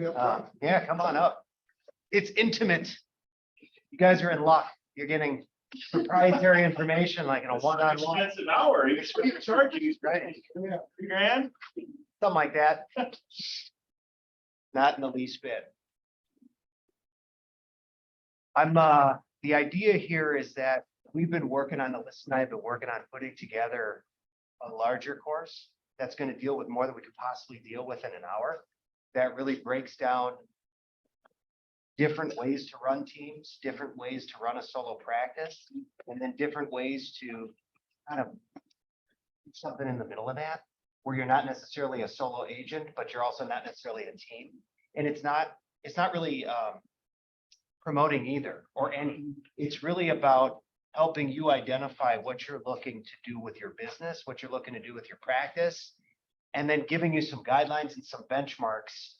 we up front? Yeah, come on up. It's intimate. You guys are in luck. You're getting proprietary information like in a one-on-one, Expensive hour. What are you charging? right? Yeah. $3,000? Something like that. Not in the least bit. The idea here is that we've been working on, Alyssa and I have been working on putting together a larger course that's going to deal with more than we could possibly deal with in an hour. That really breaks down different ways to run teams, different ways to run a solo practice, and then different ways to kind of do something in the middle of that, where you're not necessarily a solo agent, but you're also not necessarily a team. And it's not really promoting either or any. It's really about helping you identify what you're looking to do with your business, what you're looking to do with your practice, and then giving you some guidelines and some benchmarks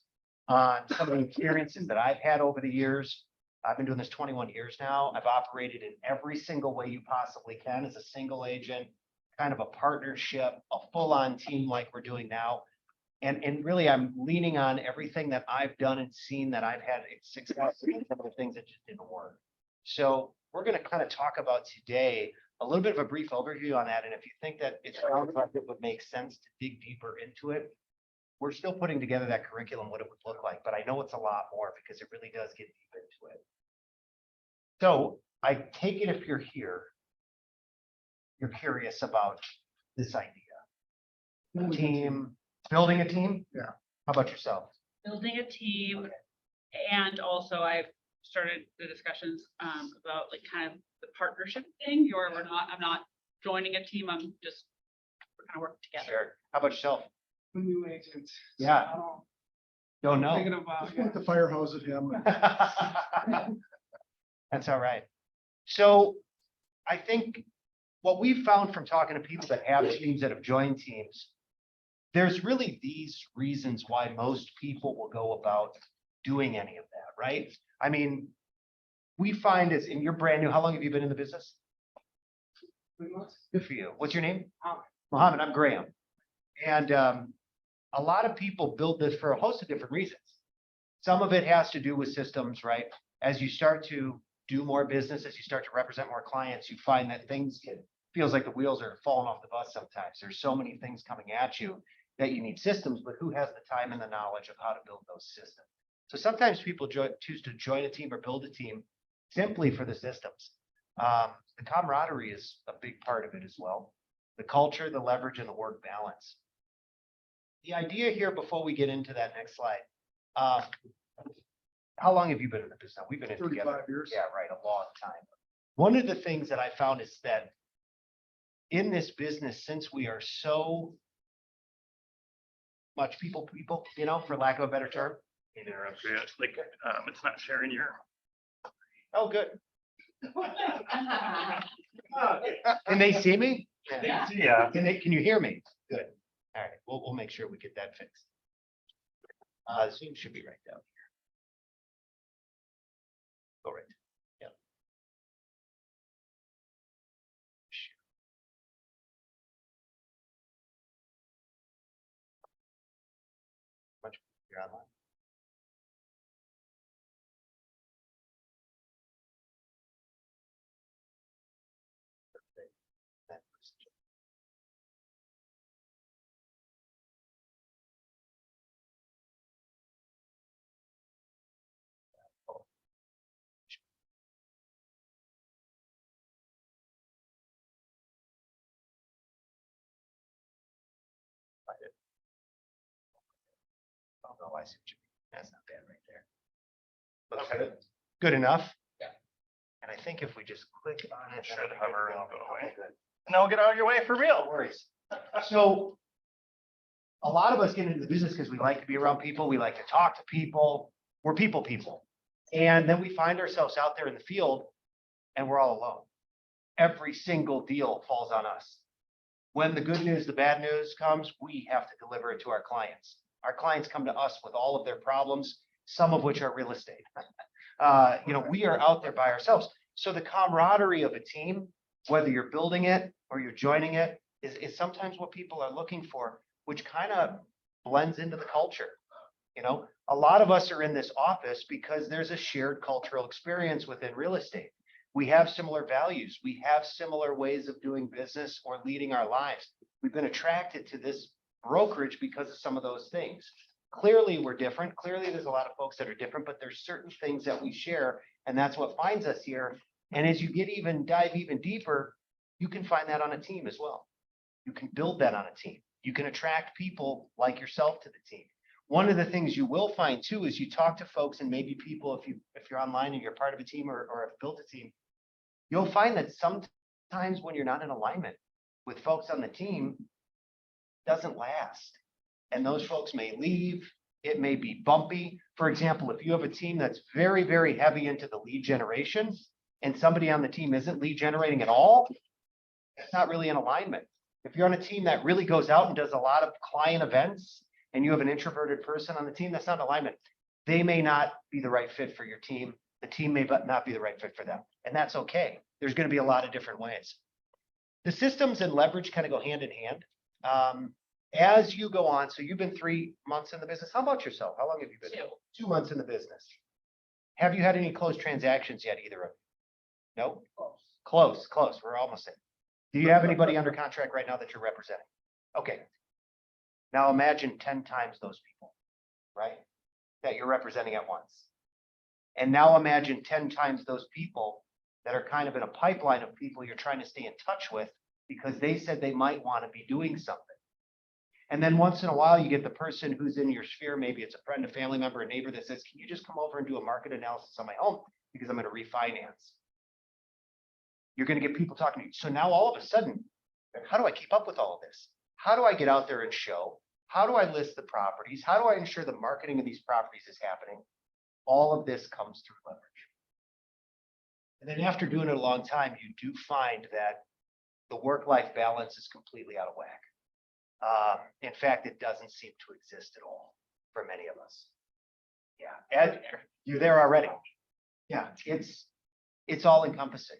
on some of the experiences that I've had over the years. I've been doing this 21 years now. I've operated in every single way you possibly can as a single agent, kind of a partnership, a full-on team like we're doing now. And really, I'm leaning on everything that I've done and seen that I've had success in, some of the things that just didn't work. So we're going to kind of talk about today a little bit of a brief overview on that. And if you think that it sounds like it would make sense to dig deeper into it, we're still putting together that curriculum, what it would look like. But I know it's a lot more because it really does get deep into it. So I take it if you're here, you're curious about this idea. Team. Building a team? Yeah. How about yourself? Building a team. And also I've started the discussions about like kind of the partnership thing. I'm not joining a team. I'm just, we're kind of working together. Sure. How about yourself? New agents. Yeah. I don't- Don't know. Thinking about, just point the fire hose at him. That's all right. So I think what we've found from talking to people that have teams, that have joined teams, there's really these reasons why most people will go about doing any of that, right? I mean, we find as in you're brand new, how long have you been in the business? Good for you. What's your name? Mohammed. I'm Graham. And a lot of people build this for a host of different reasons. Some of it has to do with systems, right? As you start to do more business, as you start to represent more clients, you find that feels like the wheels are falling off the bus sometimes. There's so many things coming at you that you need systems, but who has the time and the knowledge of how to build those systems? So sometimes people choose to join a team or build a team simply for the systems. The camaraderie is a big part of it as well. The culture, the leverage, and the work balance. The idea here, before we get into that next slide, how long have you been in the business? We've been in it together. 35 years. Yeah, right, a long time. One of the things that I found is that in this business, since we are so much people, you know, for lack of a better term. Interrupt you. It's like, it's not sharing your. Oh, good. Can they see me? Yeah. Can you hear me? Good. All right, we'll make sure we get that fixed. Zoom should be right down here. Go right. Yeah. Much you're online. Oh, no, I see what you mean. That's not bad right there. Looks good. Good enough? Yeah. And I think if we just click on it. Should that'll be hover good. and go away. Okay, good. No, get out of your way for real. No worries. So a lot of us get into the business because we like to be around people. We like to talk to people. We're people. And then we find ourselves out there in the field and we're all alone. Every single deal falls on us. When the good news, the bad news comes, we have to deliver it to our clients. Our clients come to us with all of their problems, some of which are real estate. We are out there by ourselves. So the camaraderie of a team, whether you're building it or you're joining it, is sometimes what people are looking for, which kind of blends into the culture. You know, a lot of us are in this office because there's a shared cultural experience within real estate. We have similar values. We have similar ways of doing business or leading our lives. We've been attracted to this brokerage because of some of those things. Clearly, we're different. Clearly, there's a lot of folks that are different, but there's certain things that we share, and that's what finds us here. And as you dive even deeper, you can find that on a team as well. You can build that on a team. You can attract people like yourself to the team. One of the things you will find too is you talk to folks, and maybe people, if you're online and you're part of a team or have built a team, you'll find that sometimes when you're not in alignment with folks on the team, it doesn't last. And those folks may leave. It may be bumpy. For example, if you have a team that's very, very heavy into the lead generation and somebody on the team isn't lead generating at all, it's not really in alignment. If you're on a team that really goes out and does a lot of client events and you have an introverted person on the team, that's not in alignment. They may not be the right fit for your team. The team may not be the right fit for them. And that's okay. There's going to be a lot of different ways. The systems and leverage kind of go hand in hand. As you go on, so you've been 3 months in the business. How about yourself? How long have you been? 2 months in the business. Have you had any closed transactions yet, either of you? No? Close. We're almost in. Do you have anybody under contract right now that you're representing? Okay. Now imagine 10 times those people, right? That you're representing at once. And now imagine 10 times those people that are kind of in a pipeline of people you're trying to stay in touch with because they said they might want to be doing something. And then once in a while, you get the person who's in your sphere. Maybe it's a friend, a family member, a neighbor that says, can you just come over and do a market analysis on my home because I'm going to refinance? You're going to get people talking to you. So now all of a sudden, how do I keep up with all of this? How do I get out there and show? How do I list the properties? How do I ensure the marketing of these properties is happening? All of this comes through leverage. And then after doing it a long time, you do find that the work-life balance is completely out of whack. In fact, it doesn't seem to exist at all for many of us. Yeah, Ed, you're there already. Yeah, it's all encompassing.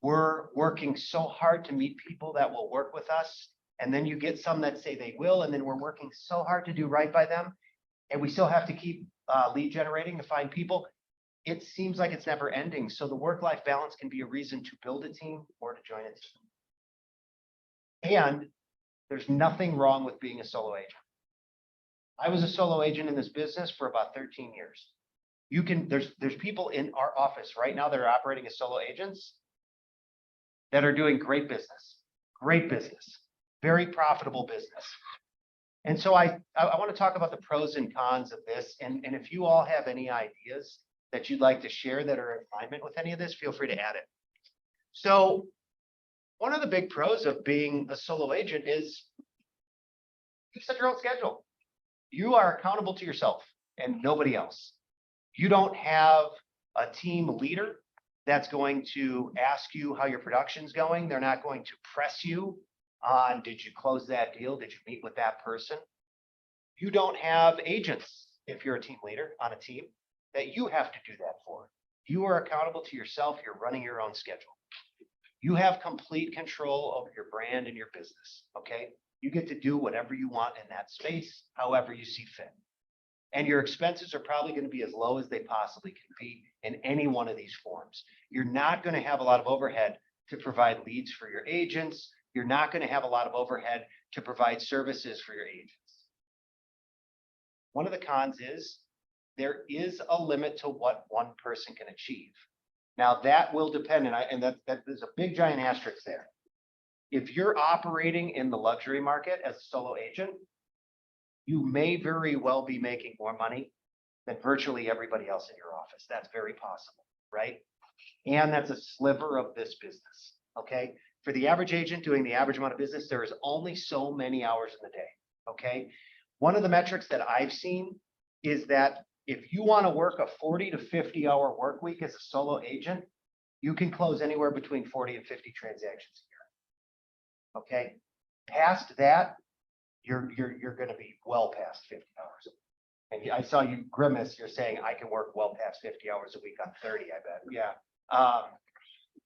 We're working so hard to meet people that will work with us. And then you get some that say they will, and then we're working so hard to do right by them. And we still have to keep lead generating to find people. It seems like it's never ending. So the work-life balance can be a reason to build a team or to join a team. And there's nothing wrong with being a solo agent. I was a solo agent in this business for about 13 years. There's people in our office right now that are operating as solo agents that are doing great business, very profitable business. And so I want to talk about the pros and cons of this. And if you all have any ideas that you'd like to share that are in alignment with any of this, feel free to add it. So one of the big pros of being a solo agent is you set your own schedule. You are accountable to yourself and nobody else. You don't have a team leader that's going to ask you how your production's going. They're not going to press you on, did you close that deal? Did you meet with that person? You don't have agents, if you're a team leader on a team, that you have to do that for. You are accountable to yourself. You're running your own schedule. You have complete control over your brand and your business, okay? You get to do whatever you want in that space, however you see fit. And your expenses are probably going to be as low as they possibly can be in any one of these forms. You're not going to have a lot of overhead to provide leads for your agents. You're not going to have a lot of overhead to provide services for your agents. One of the cons is there is a limit to what one person can achieve. Now that will depend, and that there's a big giant asterisk there. If you're operating in the luxury market as a solo agent, you may very well be making more money than virtually everybody else in your office. That's very possible, right? And that's a sliver of this business, okay? For the average agent doing the average amount of business, there is only so many hours in the day, okay? One of the metrics that I've seen is that if you want to work a 40 to 50 hour work week as a solo agent, you can close anywhere between 40 and 50 transactions a year, okay? Past that, you're going to be well past 50 hours. And I saw you grimace. You're saying I can work well past 50 hours a week on 30, I bet. Yeah.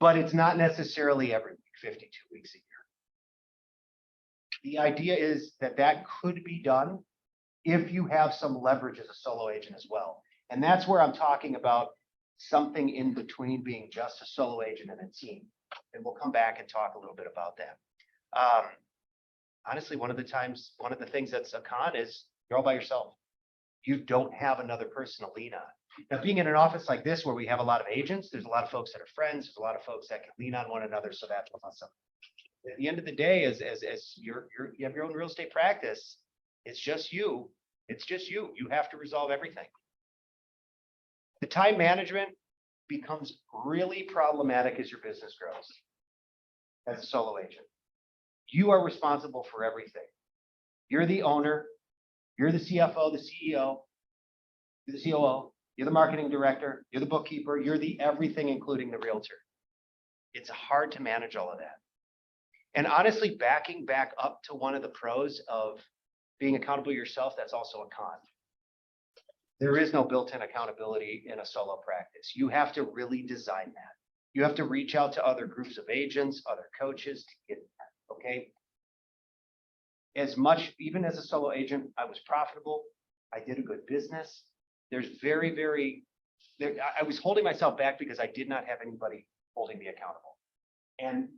But it's not necessarily every week, 52 weeks a year. The idea is that that could be done if you have some leverage as a solo agent as well. And that's where I'm talking about something in between being just a solo agent and a team. And we'll come back and talk a little bit about that. Honestly, one of the things that's a con is you're all by yourself. You don't have another person to lean on. Now, being in an office like this where we have a lot of agents, there's a lot of folks that are friends, there's a lot of folks that can lean on one another, so that's awesome. At the end of the day, as you have your own real estate practice, it's just you. It's just you. You have to resolve everything. The time management becomes really problematic as your business grows. As a solo agent, you are responsible for everything. You're the owner, you're the CFO, the CEO, you're the COO, you're the marketing director, you're the bookkeeper, you're the everything, including the realtor. It's hard to manage all of that. And honestly, backing back up to one of the pros of being accountable yourself, that's also a con. There is no built-in accountability in a solo practice. You have to really design that. You have to reach out to other groups of agents, other coaches to get that, okay? As much, even as a solo agent, I was profitable. I did a good business. There's I was holding myself back because I did not have anybody holding me accountable. And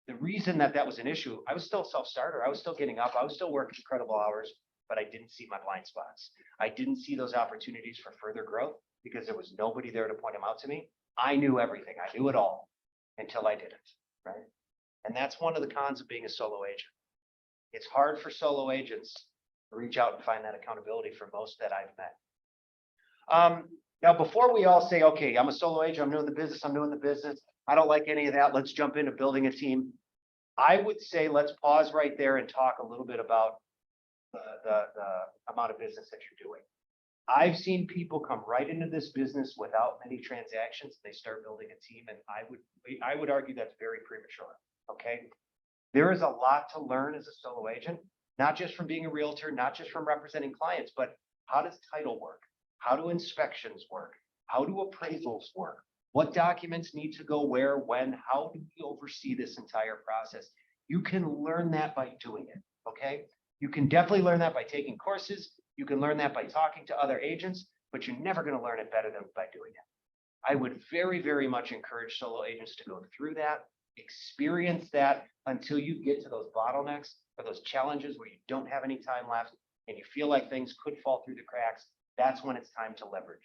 the reason that was an issue, I was still a self-starter. I was still getting up. I was still working incredible hours, but I didn't see my blind spots. I didn't see those opportunities for further growth because there was nobody there to point them out to me. I knew everything. I knew it all until I didn't, right? And that's one of the cons of being a solo agent. It's hard for solo agents to reach out and find that accountability for most that I've met. Now, before we all say, okay, I'm a solo agent, I'm doing the business, I don't like any of that, let's jump into building a team. I would say let's pause right there and talk a little bit about the amount of business that you're doing. I've seen people come right into this business without many transactions. They start building a team, and I would argue that's very premature. Okay, there is a lot to learn as a solo agent, not just from being a realtor, not just from representing clients, but how does title work? How do inspections work? How do appraisals work? What documents need to go where, when? How do we oversee this entire process? You can learn that by doing it. Okay, you can definitely learn that by taking courses. You can learn that by talking to other agents, but you're never going to learn it better than by doing it. I would very, very much encourage solo agents to go through that, experience that until you get to those bottlenecks or those challenges where you don't have any time left and you feel like things could fall through the cracks. That's when it's time to leverage.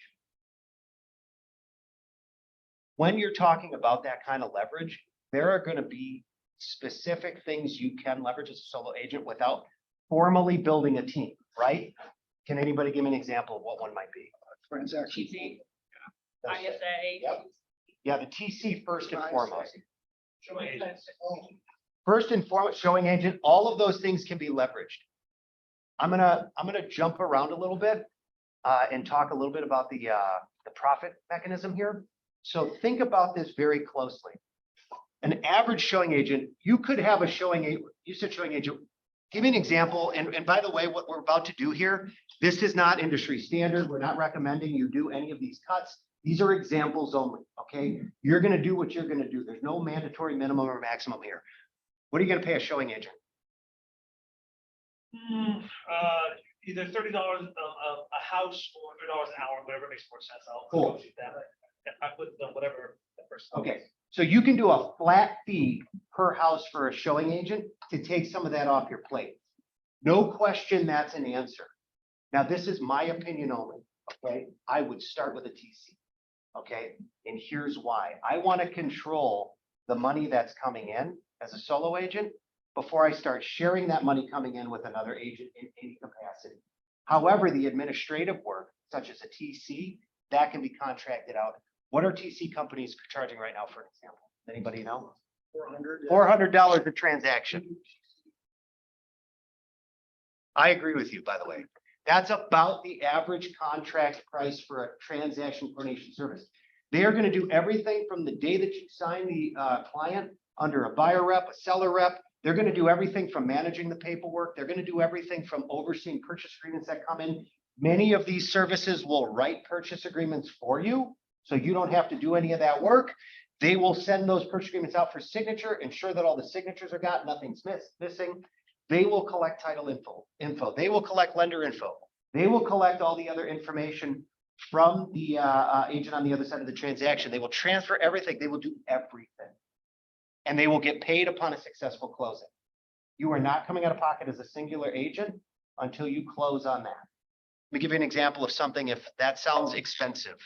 When you're talking about that kind of leverage, there are going to be specific things you can leverage as a solo agent without formally building a team, right? Can anybody give me an example of what one might be? Transaction. TC, That's it. ISA. Yep. Yeah, the TC first and ISA. foremost. Oh, First and foremost, showing agent, all of those things can be leveraged. I'm gonna jump around a little bit and talk a little bit about the profit mechanism here. So think about this very closely. An average showing agent, you could have a showing agent. You said showing agent. Give me an example. And by the way, what we're about to do here, this is not industry standard. We're not recommending you do any of these cuts. These are examples only. Okay, you're going to do what you're going to do. There's no mandatory minimum or maximum here. What are you going to pay a showing agent? Either $30 a house or $100 an hour, whatever makes more sense. I'll Cool. negotiate that. I put whatever the person. Okay, so you can do a flat fee per house for a showing agent to take some of that off your plate. No question, that's an answer. Now, this is my opinion only, okay? I would start with a TC, okay? And here's why. I want to control the money that's coming in as a solo agent before I start sharing that money coming in with another agent in any capacity. However, the administrative work, such as a TC, that can be contracted out. What are TC companies charging right now, for example? Anybody know? 400. $400 a transaction. I agree with you, by the way. That's about the average contract price for a transaction coordination service. They are going to do everything from the day that you sign the client under a buyer rep, a seller rep. They're going to do everything from managing the paperwork. They're going to do everything from overseeing purchase agreements that come in. Many of these services will write purchase agreements for you, so you don't have to do any of that work. They will send those purchase agreements out for signature, ensure that all the signatures are got, nothing's missing. They will collect title info. They will collect lender info. They will collect all the other information from the agent on the other side of the transaction. They will transfer everything. They will do everything. And they will get paid upon a successful closing. You are not coming out of pocket as a singular agent until you close on that. Let me give you an example of something if that sounds expensive.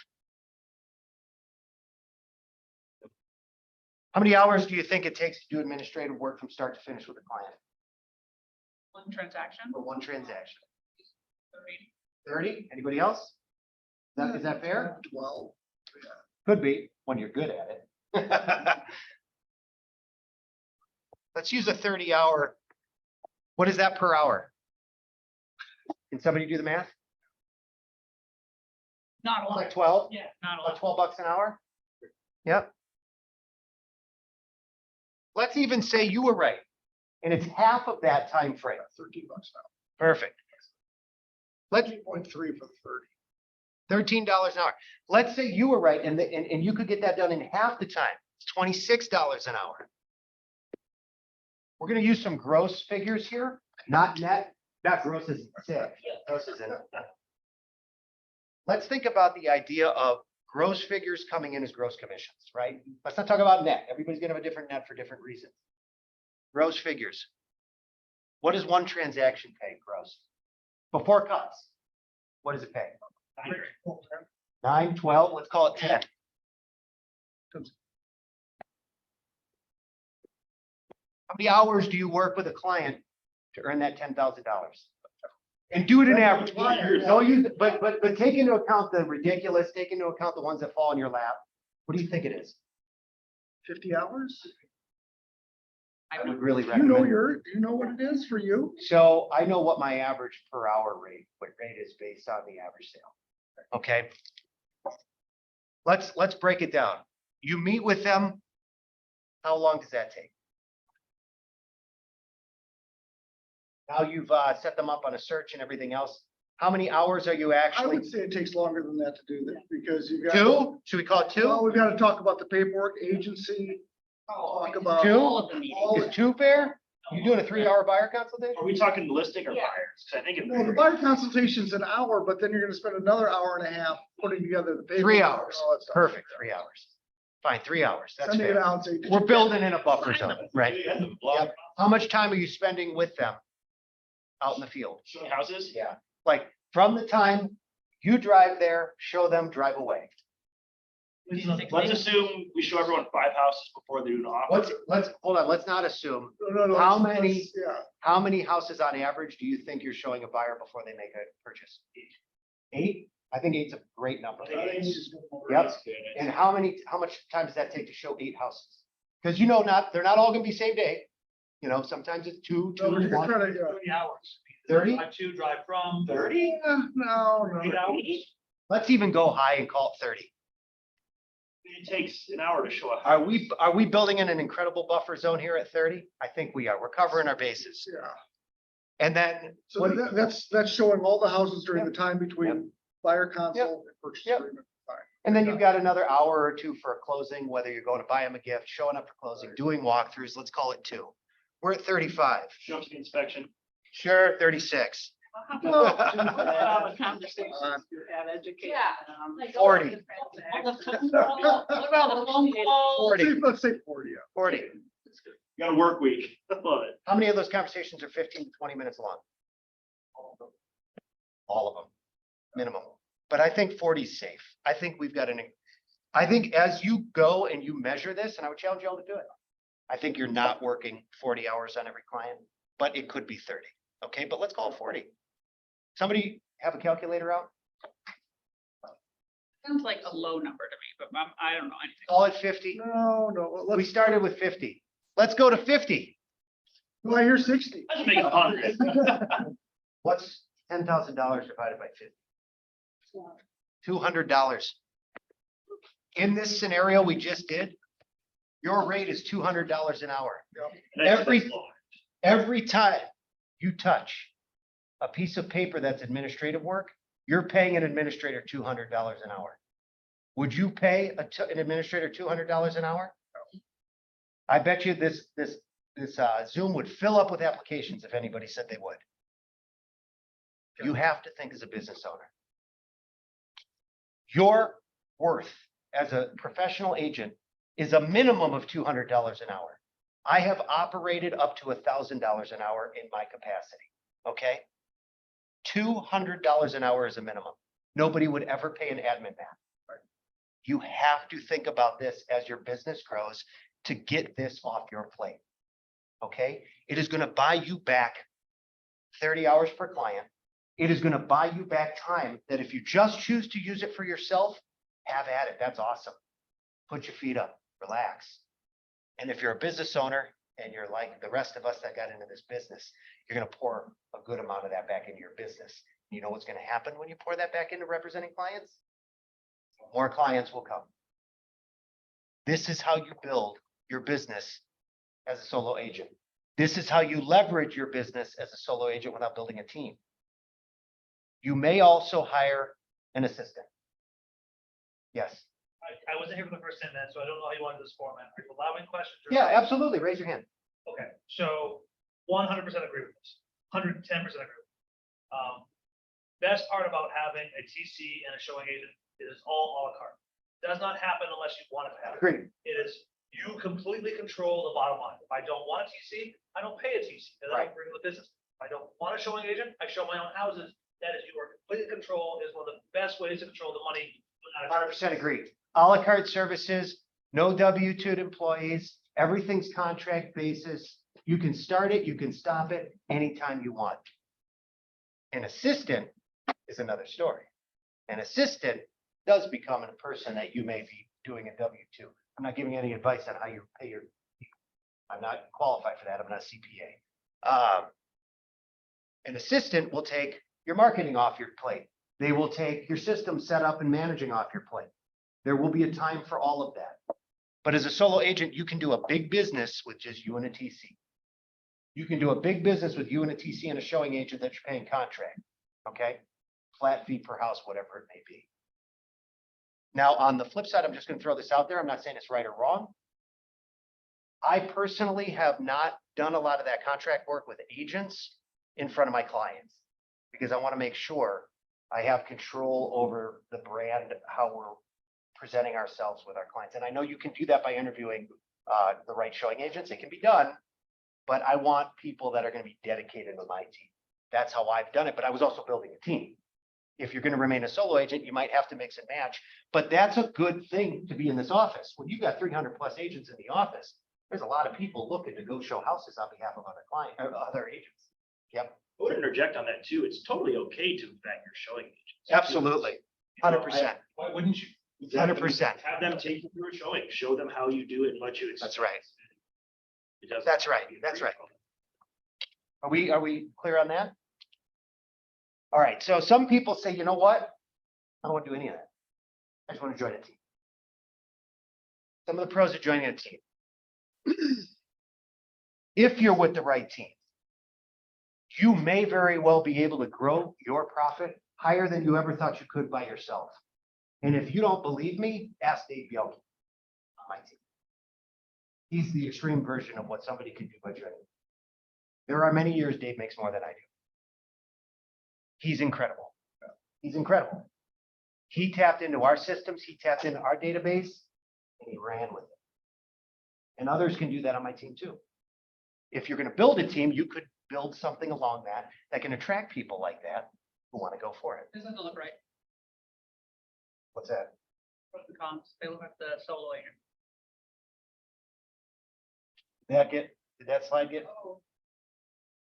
How many hours do you think it takes to do administrative work from start to finish with a client One transaction. for one transaction? 30. 30? Anybody else? Is that fair? 12. Could be when you're good at it. Let's use a 30-hour. What is that per hour? Can somebody do the math? Not a lot. Like 12? Yeah, not a About lot. $12 an hour? Yep. Let's even say you were right. And it's half of that time frame. $13 now. Perfect. Let's 3.3 for the 13 an hour. Let's say you were right and you could get that done in half the time. It's $26 an hour. We're gonna use some gross figures here, not net, not gross is sick. Gross is in it. Let's think about the idea of gross figures coming in as gross commissions, right? Let's not talk about net. Everybody's gonna have a different net for different reasons. Gross figures. What does one transaction pay gross? Before cuts, what does it pay? 9, 12, let's call it 10. How many hours do you work with a client to earn that $10,000? And do it in average. Don't use, but take into account the ridiculous, take into account the ones that fall in your lap. What do you think it is? 50 hours? I would really Do you know recommend. do you know what it is for you? So I know what my average per hour rate is based on the average sale. Okay. Let's break it down. You meet with them. How long does that take? Now you've set them up on a search and everything else. How many hours are you I actually? would say it takes longer than that to do that because you got. 2? Should we call it 2? Well, we've got to talk about the paperwork, agency, talk about. 2? All of the meetings. all Is 2 fair? You doing a 3-hour buyer consultation? Are we talking listing or Yeah. buyers? 'Cause I think it. No, the buyer consultation's an hour, but then you're gonna spend another hour and a half putting together the paperwork. 3 and hours. all that stuff. Perfect, 3 hours. Fine, 3 hours. That's Sending it fair. out and say, "Did We're you-" building in a buffer zone, right? Yep. How much time are you spending with them out in the field? Showing houses? Yeah, like from the time you drive there, show them, drive away. Let's assume we show everyone 5 houses before they do an offer. Let's, hold on, let's not assume. No, How let's- many- let's- Yeah. How many houses on average do you think you're showing a buyer before they make a purchase? 8? I think 8's a great number. Yep. And how much time does that take to show 8 houses? Because you know, they're not all gonna be same day. You know, sometimes it's 2, No, 2, you're 1, trying to, yeah. 30 hours. 30? Drive to, drive from. 30? Yeah, no. 8 hours? Let's even go high and call it 30. It takes an hour to show a house. Are we building in an incredible buffer zone here at 30? I think we are. We're covering our bases. Yeah, And then, so what, that's showing all the houses during the time between buyer consult and purchase Yep. agreement. Fine. and then you've got another hour or 2 for a closing, whether you're going to buy them a gift, showing up for closing, doing walkthroughs, let's call it 2. We're at 35. Show up to the inspection. Sure, 36. Conversation. Yeah. 40. What about the phone call? 40. Let's say 40, yeah. 40. You got a work week. I love it. How many of those conversations are 15 to 20 minutes long? All of them, minimum. But I think 40 is safe. I think we've got I think as you go and you measure this, and I would challenge you all to do it. I think you're not working 40 hours on every client, but it could be 30. Okay, but let's call it 40. Somebody have a calculator out? Sounds like a low number to me, but I don't know anything. Call it 50. No, We let's, started with 50. Let's go to 50. well, I hear 60. Let's make it 100. What's $10,000 divided by 50? $200. In this scenario we just did, your rate is $200 an hour. Every time you touch a piece of paper that's administrative work, you're paying an administrator $200 an hour. Would you pay an administrator $200 an hour? I bet you this Zoom would fill up with applications if anybody said they would. You have to think as a business owner. Your worth as a professional agent is a minimum of $200 an hour. I have operated up to $1,000 an hour in my capacity, okay? $200 an hour is a minimum. Nobody would ever pay an admin man. You have to think about this as your business grows to get this off your plate, okay? It is gonna buy you back 30 hours per client. It is gonna buy you back time that if you just choose to use it for yourself, have at it. That's awesome. Put your feet up, relax. And if you're a business owner and you're like the rest of us that got into this business, you're gonna pour a good amount of that back into your business. You know what's gonna happen when you pour that back into representing clients? More clients will come. This is how you build your business as a solo agent. This is how you leverage your business as a solo agent without building a team. You may also hire an assistant. Yes. I wasn't here for the first 10 minutes, so I don't know how you wanted this format. Are you allowing questions? or- Yeah, absolutely. Raise your hand. Okay, so 100% agree with this, 110% agree. with this. Best part about having a TC and a showing agent is all a la carte. Does not happen unless you want it to happen. Agreed. It is, you completely control the bottom line. If I don't want a TC, I don't pay a TC, because I Right. don't bring the business. If I don't want a showing agent, I show my own houses. That is, you are completely control, is one of the best ways to control the money. without a- 100% agree. A la carte services, no W-2 employees, everything's contract basis. You can start it, you can stop it anytime you want. An assistant is another story. An assistant does become a person that you may be doing a W-2. I'm not giving any advice on how you pay your people. I'm not qualified for that. I'm not a CPA. An assistant will take your marketing off your plate. They will take your system set up and managing off your plate. There will be a time for all of that. But as a solo agent, you can do a big business with just you and a TC. You can do a big business with you and a TC and a showing agent that you're paying contract, okay? Flat fee per house, whatever it may be. Now, on the flip side, I'm just gonna throw this out there. I'm not saying it's right or wrong. I personally have not done a lot of that contract work with agents in front of my clients because I want to make sure I have control over the brand, how we're presenting ourselves with our clients. And I know you can do that by interviewing the right showing agents. It can be done, but I want people that are going to be dedicated to my team. That's how I've done it, but I was also building a team. If you're going to remain a solo agent, you might have to mix and match, but that's a good thing to be in this office. When you've got 300 plus agents in the office, there's a lot of people looking to go show houses on behalf of other clients or other agents. Yep, I would interject on that too. It's totally okay to vet your showing agents. absolutely. You know, 100%. Why wouldn't you? 100%. Have them take you through a showing, show them how you do it and let you. That's right. It doesn't- That's right. That's right. Are we clear on that? All right. So some people say, you know what? I don't want to do any of that. I just want to join a team. Some of the pros are joining a team. If you're with the right team, you may very well be able to grow your profit higher than you ever thought you could by yourself. And if you don't believe me, ask Dave Bielke on my team. He's the extreme version of what somebody can do by joining. There are many years Dave makes more than I do. He's incredible. He's incredible. He tapped into our systems, he tapped into our database, and he ran with it. And others can do that on my team too. If you're going to build a team, you could build something along that can attract people like that who want to go for it. This doesn't look right. What's that? Pros and cons. They look at the solo agent. Did that slide get? Oh,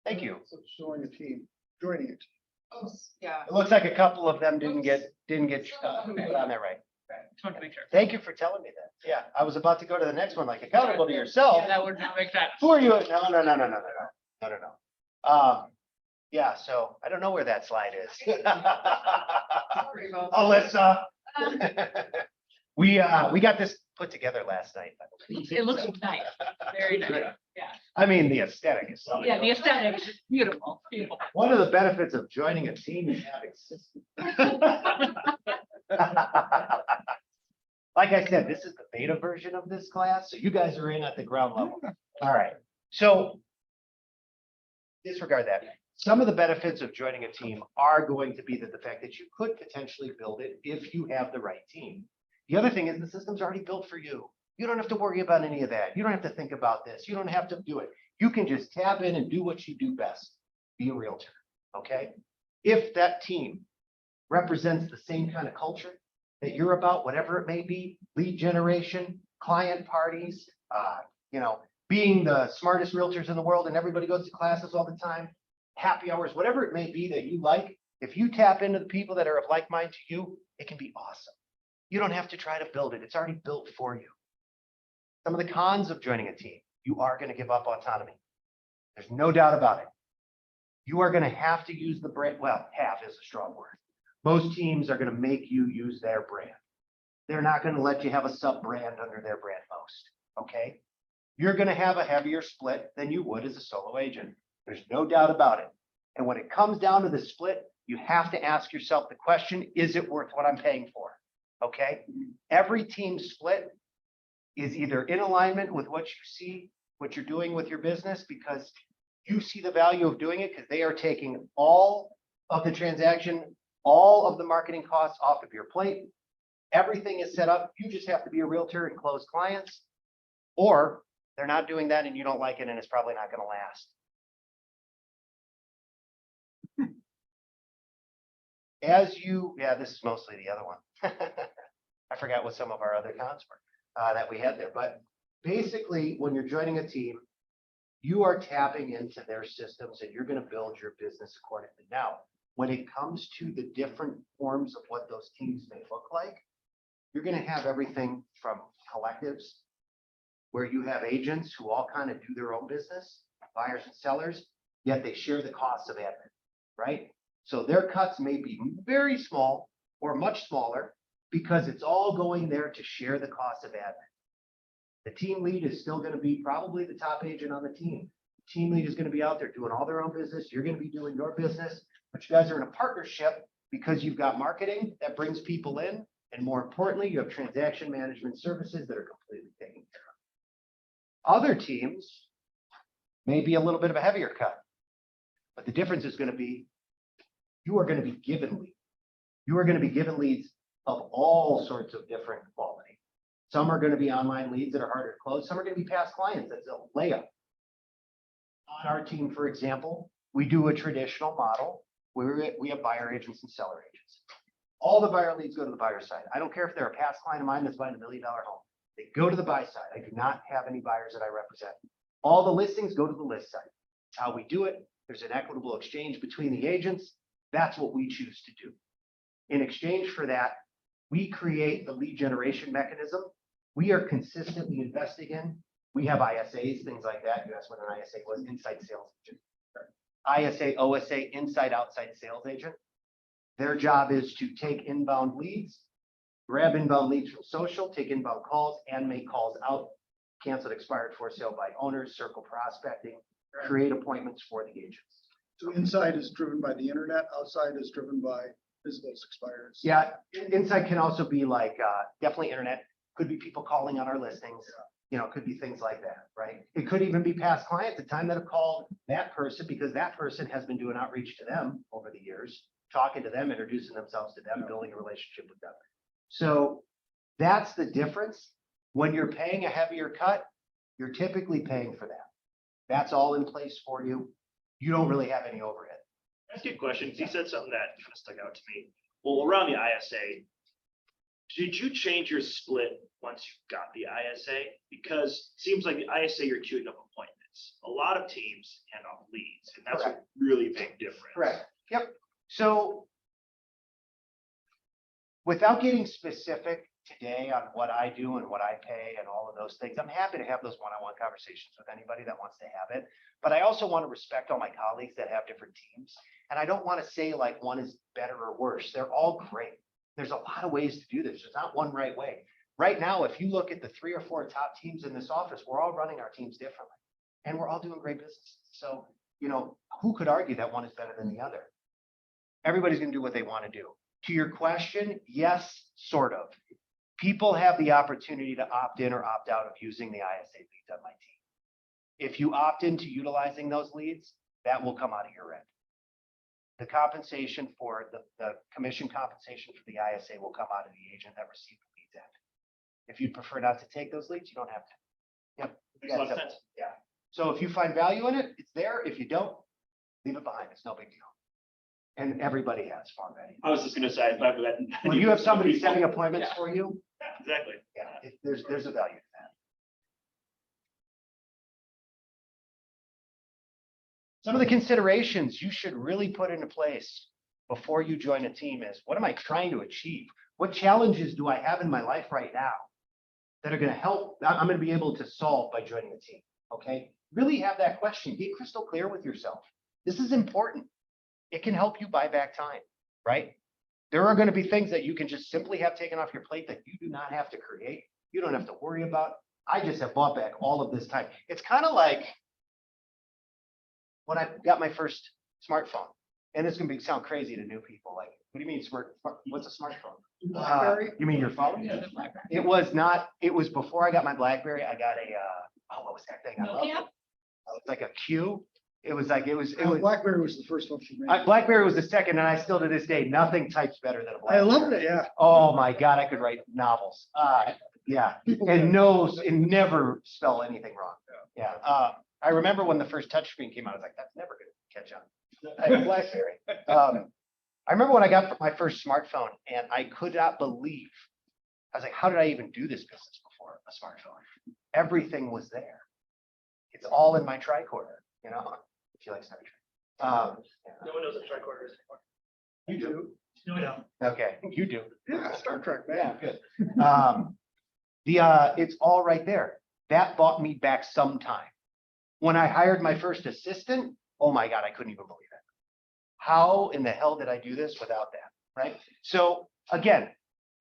Thank you. So showing a team, joining it. yeah. It looks like a couple of them didn't get put on there right. Just wanted to make sure. Thank you for telling me that. Yeah, I was about to go to the next one, like accountable to yourself. Yeah, that would not make sense. Who are you? No. Yeah, so I don't know where that slide is. Alyssa. We got this put together last night. It looks nice, very nice, yeah. I mean, the aesthetic is something. Yeah, the aesthetic is beautiful, beautiful. One of the benefits of joining a team is having systems. Like I said, this is the beta version of this class, so you guys are in at the ground level. All right, so disregard that. Some of the benefits of joining a team are going to be that the fact that you could potentially build it if you have the right team. The other thing is the system's already built for you. You don't have to worry about any of that. You don't have to think about this. You don't have to do it. You can just tap in and do what you do best. Be a realtor, okay? If that team represents the same kind of culture that you're about, whatever it may be, lead generation, client parties, being the smartest realtors in the world and everybody goes to classes all the time, happy hours, whatever it may be that you like, if you tap into the people that are of like mind to you, it can be awesome. You don't have to try to build it. It's already built for you. Some of the cons of joining a team, you are going to give up autonomy. There's no doubt about it. You are going to have to use the brand. Well, half is a strong word. Most teams are going to make you use their brand. They're not going to let you have a sub brand under their brand most. Okay. You're going to have a heavier split than you would as a solo agent. There's no doubt about it. And when it comes down to the split, you have to ask yourself the question, is it worth what I'm paying for? Okay. Every team split is either in alignment with what you see, what you're doing with your business, because you see the value of doing it because they are taking all of the transaction, all of the marketing costs off of your plate. Everything is set up. You just have to be a realtor and close clients, or they're not doing that and you don't like it and it's probably not going to last. This is mostly the other one. I forgot what some of our other cons were that we had there, but basically when you're joining a team, you are tapping into their systems and you're going to build your business accordingly. Now, when it comes to the different forms of what those teams may look like, you're going to have everything from collectives, where you have agents who all kind of do their own business, buyers and sellers, yet they share the costs of admin, right? So their cuts may be very small or much smaller because it's all going there to share the cost of admin. The team lead is still going to be probably the top agent on the team. The team lead is going to be out there doing all their own business. You're going to be doing your business, but you guys are in a partnership because you've got marketing that brings people in. And more importantly, you have transaction management services that are completely taken care of. Other teams may be a little bit of a heavier cut, but the difference is going to be you are going to be given leads. You are going to be given leads of all sorts of different quality. Some are going to be online leads that are harder to close. Some are going to be past clients. That's a layup. On our team, for example, we do a traditional model where we have buyer agents and seller agents. All the buyer leads go to the buyer side. I don't care if they're a past client of mine that's buying $1 million home. They go to the buy side. I do not have any buyers that I represent. All the listings go to the list side. That's how we do it. There's an equitable exchange between the agents. That's what we choose to do. In exchange for that, we create the lead generation mechanism. We are consistently investing in. We have ISAs, things like that. You asked what an ISA was, inside sales agent. ISA, OSA, inside outside sales agent. Their job is to take inbound leads, grab inbound leads from social, take inbound calls, and make calls out, canceled, expired, for sale by owners, circle prospecting, create appointments for the agents. So inside is driven by the internet, outside is driven by physical expires. Yeah, inside can also be like definitely internet, could be people calling on our listings, could be things like that, right? It could even be past clients, the time that have called that person because that person has been doing outreach to them over the years, talking to them, introducing themselves to them, building a relationship with them. So that's the difference. When you're paying a heavier cut, you're typically paying for that. That's all in place for you. You don't really have any overhead. Ask you a question, 'cause you said something that kind of stuck out to me. Well, around the ISA, did you change your split once you got the ISA? Because it seems like the ISA, you're queuing up appointments. A lot of teams hand off leads, and that's a really big difference. Correct. Yep. So without getting specific today on what I do and what I pay and all of those things, I'm happy to have those one-on-one conversations with anybody that wants to have it. But I also want to respect all my colleagues that have different teams. And I don't want to say like one is better or worse. They're all great. There's a lot of ways to do this. There's not one right way. Right now, if you look at the 3 or 4 top teams in this office, we're all running our teams differently. And we're all doing great business. So, who could argue that one is better than the other? Everybody's going to do what they want to do. To your question, yes, sort of. People have the opportunity to opt in or opt out of using the ISA leads on my team. If you opt into utilizing those leads, that will come out of your end. the compensation for the commission compensation for the ISA will come out of the agent that received the leads end. If you'd prefer not to take those leads, you don't have to. Yep. Makes a lot of Yeah, sense. Yeah. So if you find value in it, it's there. If you don't, leave it behind. It's no big deal. And everybody has farm value. I was just gonna say, if I've got. When you have somebody setting appointments for you, Exactly. yeah, there's a value to that. Some of the considerations you should really put into place before you join a team is, what am I trying to achieve? What challenges do I have in my life right now that are gonna help, I'm gonna be able to solve by joining a team, okay? Really have that question, get crystal clear with yourself. This is important. It can help you buy back time, right? There are gonna be things that you can just simply have taken off your plate that you do not have to create. You don't have to worry about. I just have bought back all of this time. It's kind of like when I got my first smartphone, and it's gonna sound crazy to new people, like, what do you mean what's a smartphone? BlackBerry? You mean your phone? Yeah, the BlackBerry. It was not, it was before I got my BlackBerry, I got a, what was that thing? I loved it. Nokia? It was like a Q. It was like, it was, BlackBerry was the first one for me. BlackBerry was the second, and I still to this day, nothing types better than a I BlackBerry. loved it, yeah. Oh my God, I could write novels. Yeah, People and did. and never spell anything wrong. Yeah, I remember when the first touchscreen came out, I was like, that's never gonna catch on. I had a BlackBerry. I remember when I got my first smartphone and I could not believe, I was like, how did I even do this business before a smartphone? Everything was there. It's all in my tricorder, you know, if you like Star Trek. No one knows what tricorder is anymore. You do. No, we don't. Okay, you do. Yeah, Star Trek, Yeah, man. good. It's all right there. That bought me back some time. When I hired my first assistant, oh my God, I couldn't even believe it. How in the hell did I do this without that, right? So again,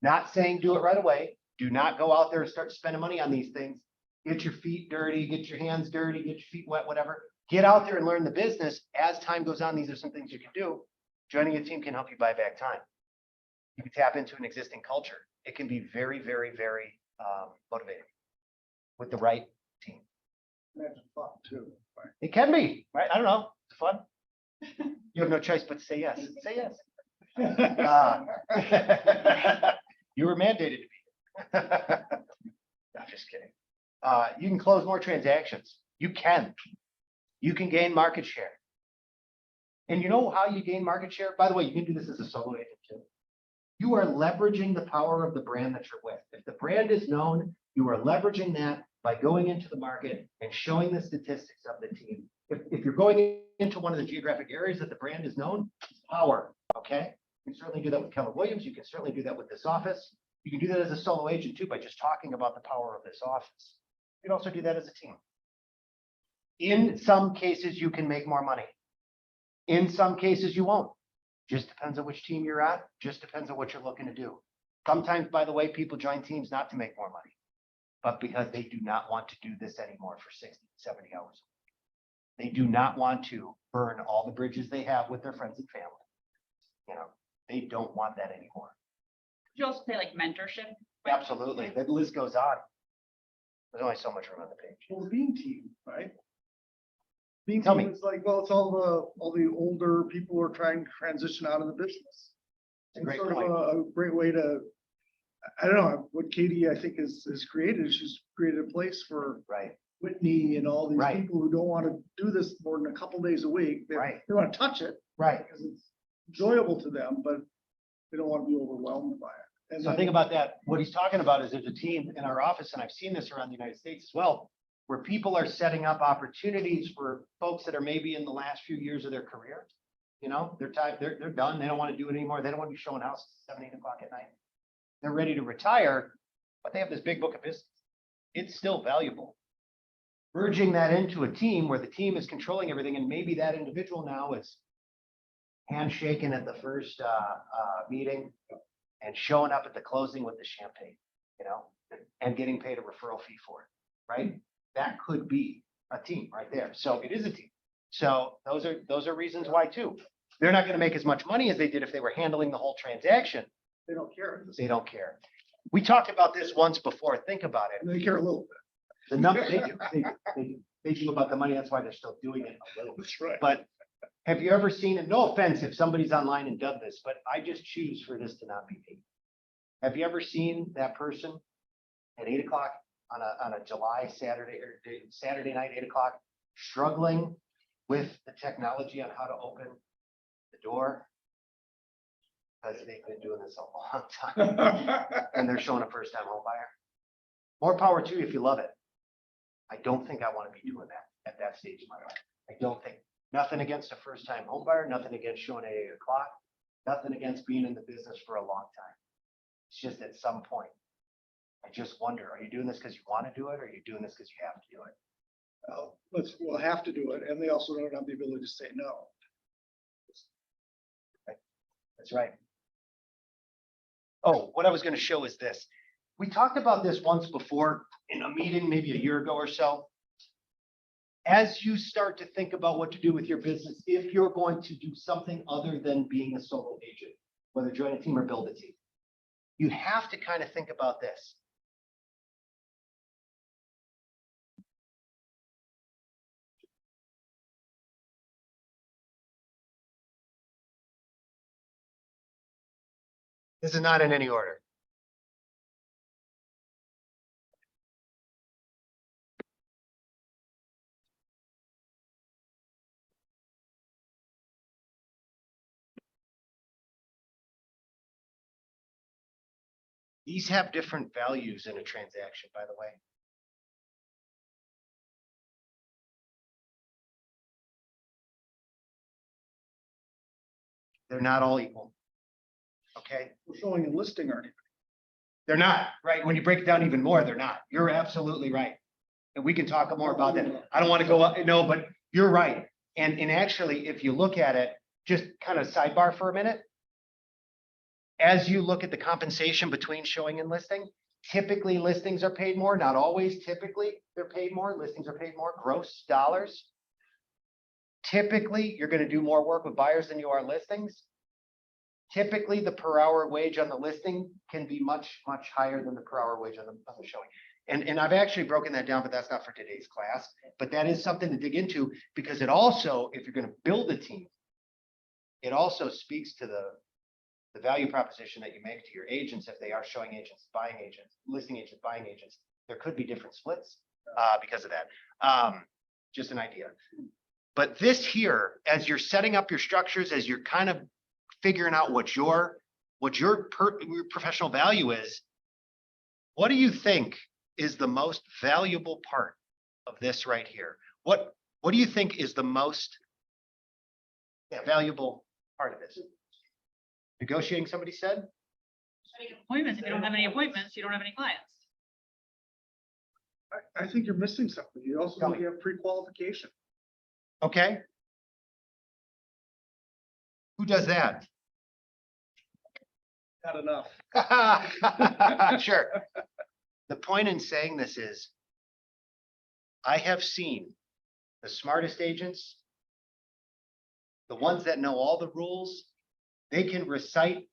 not saying do it right away. Do not go out there and start spending money on these things. Get your feet dirty, get your hands dirty, get your feet wet, whatever. Get out there and learn the business. As time goes on, these are some things you can do. Joining a team can help you buy back time. You can tap into an existing culture. It can be very, very, very motivating with the right team. Imagine fun too. It can be, right? I don't know. It's fun. You have no choice but to say yes. Say yes. You were mandated to be. No, just kidding. You can close more transactions. You can. You can gain market share. And you know how you gain market share? By the way, you can do this as a solo agent too. You are leveraging the power of the brand that you're with. If the brand is known, you are leveraging that by going into the market and showing the statistics of the team. If you're going into one of the geographic areas that the brand is known, it's power, okay? You can certainly do that with Keller Williams. You can certainly do that with this office. You can do that as a solo agent too, by just talking about the power of this office. You can also do that as a team. In some cases, you can make more money. In some cases, you won't. Just depends on which team you're at. Just depends on what you're looking to do. Sometimes, by the way, people join teams not to make more money, but because they do not want to do this anymore for 60, 70 hours. They do not want to burn all the bridges they have with their friends and family. You know, they don't want that anymore. Could you also say like mentorship? Absolutely. The list goes on. There's only so much room on the page. Well, the Beam Team, right? Beam Tell Team me. is like, well, it's all the older people who are trying to transition out of the business. It's a great Sort of point. a great way to, I don't know, what Katie, I think, has created, she's created a place for Right, Whitney and all these Right. people who don't want to do this more than a couple days a week. They right, want to touch it right. because it's enjoyable to them, but they don't want to be overwhelmed by it. And So then- think about that. What he's talking about is there's a team in our office, and I've seen this around the United States as well, where people are setting up opportunities for folks that are maybe in the last few years of their career. You know, they're tired, they're done. They don't want to do it anymore. They don't want to be showing houses at 7, 8 o'clock at night. They're ready to retire, but they have this big book of business. It's still valuable. Merging that into a team where the team is controlling everything, and maybe that individual now is handshaking at the first meeting and showing up at the closing with the champagne, you know, and getting paid a referral fee for it, right? That could be a team right there. So it is a team. So those are reasons why too. They're not going to make as much money as they did if they were handling the whole transaction. They don't care. They don't care. We talked about this once before. Think about it. They care a little bit. The number they do about the money. That's why they're still doing it a little bit. That's right. But Have you ever seen, and no offense if somebody's online and done this, but I just choose for this to not be me. Have you ever seen that person at 8 o'clock on a July Saturday night, 8 o'clock, struggling with the technology on how to open the door? Because they've been doing this a long time and they're showing a first time home buyer. More power to you if you love it. I don't think I want to be doing that at that stage of my life. I don't think, nothing against a first time home buyer, nothing against showing at 8 o'clock, nothing against being in the business for a long time. It's just at some point, I just wonder, are you doing this because you want to do it, or are you doing this because you have to do it? Well, we'll have to do it, and they also don't have the ability to say no. That's right. Oh, what I was going to show is this. We talked about this once before in a meeting, maybe a year ago or so. As you start to think about what to do with your business, if you're going to do something other than being a solo agent, whether join a team or build a team, you have to kind of think about this. This is not in any order. These have different values in a transaction, by the way. They're not all equal. Okay? We're showing and listing aren't even. They're not, right? When you break it down even more, they're not. You're absolutely right. And we can talk more about that. I don't want to go up, no, but you're right. And actually, if you look at it, just kind of sidebar for a minute. As you look at the compensation between showing and listing, typically listings are paid more, not always. Typically, they're paid more. Listings are paid more, gross dollars. Typically, you're going to do more work with buyers than you are listings. Typically, the per hour wage on the listing can be much, much higher than the per hour wage on the showing. And I've actually broken that down, but that's not for today's class. But that is something to dig into, because it also, if you're going to build a team, it also speaks to the value proposition that you make to your agents if they are showing agents, buying agents, listing agents, buying agents. There could be different splits because of that. Just an idea. But this here, as you're setting up your structures, as you're kind of figuring out what your professional value is, what do you think is the most valuable part of this right here? What do you think is the most valuable part of this? Negotiating, somebody said? Setting appointments. If you don't have any appointments, you don't have any clients. I think you're missing something. You also Tell need to have pre-qualification. Okay. Who does that? Not enough. Sure. The point in saying this is, I have seen the smartest agents, the ones that know all the rules, they can recite,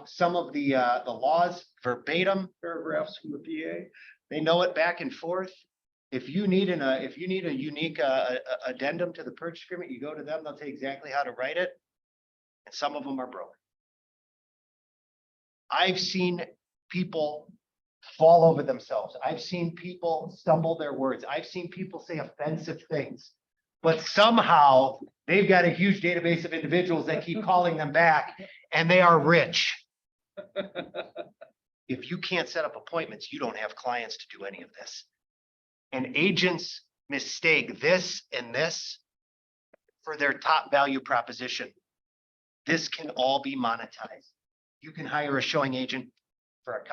some of the laws verbatim. Paragraphs from the PA. They know it back and forth. If you need a unique addendum to the purchase agreement, you go to them, they'll tell you exactly how to write it. And some of them are broken. I've seen people fall over themselves. I've seen people stumble their words. I've seen people say offensive things, but somehow they've got a huge database of individuals that keep calling them back, and they are rich. If you can't set up appointments, you don't have clients to do any of this. And agents mistake this and this for their top value proposition. This can all be monetized. You can hire a showing agent for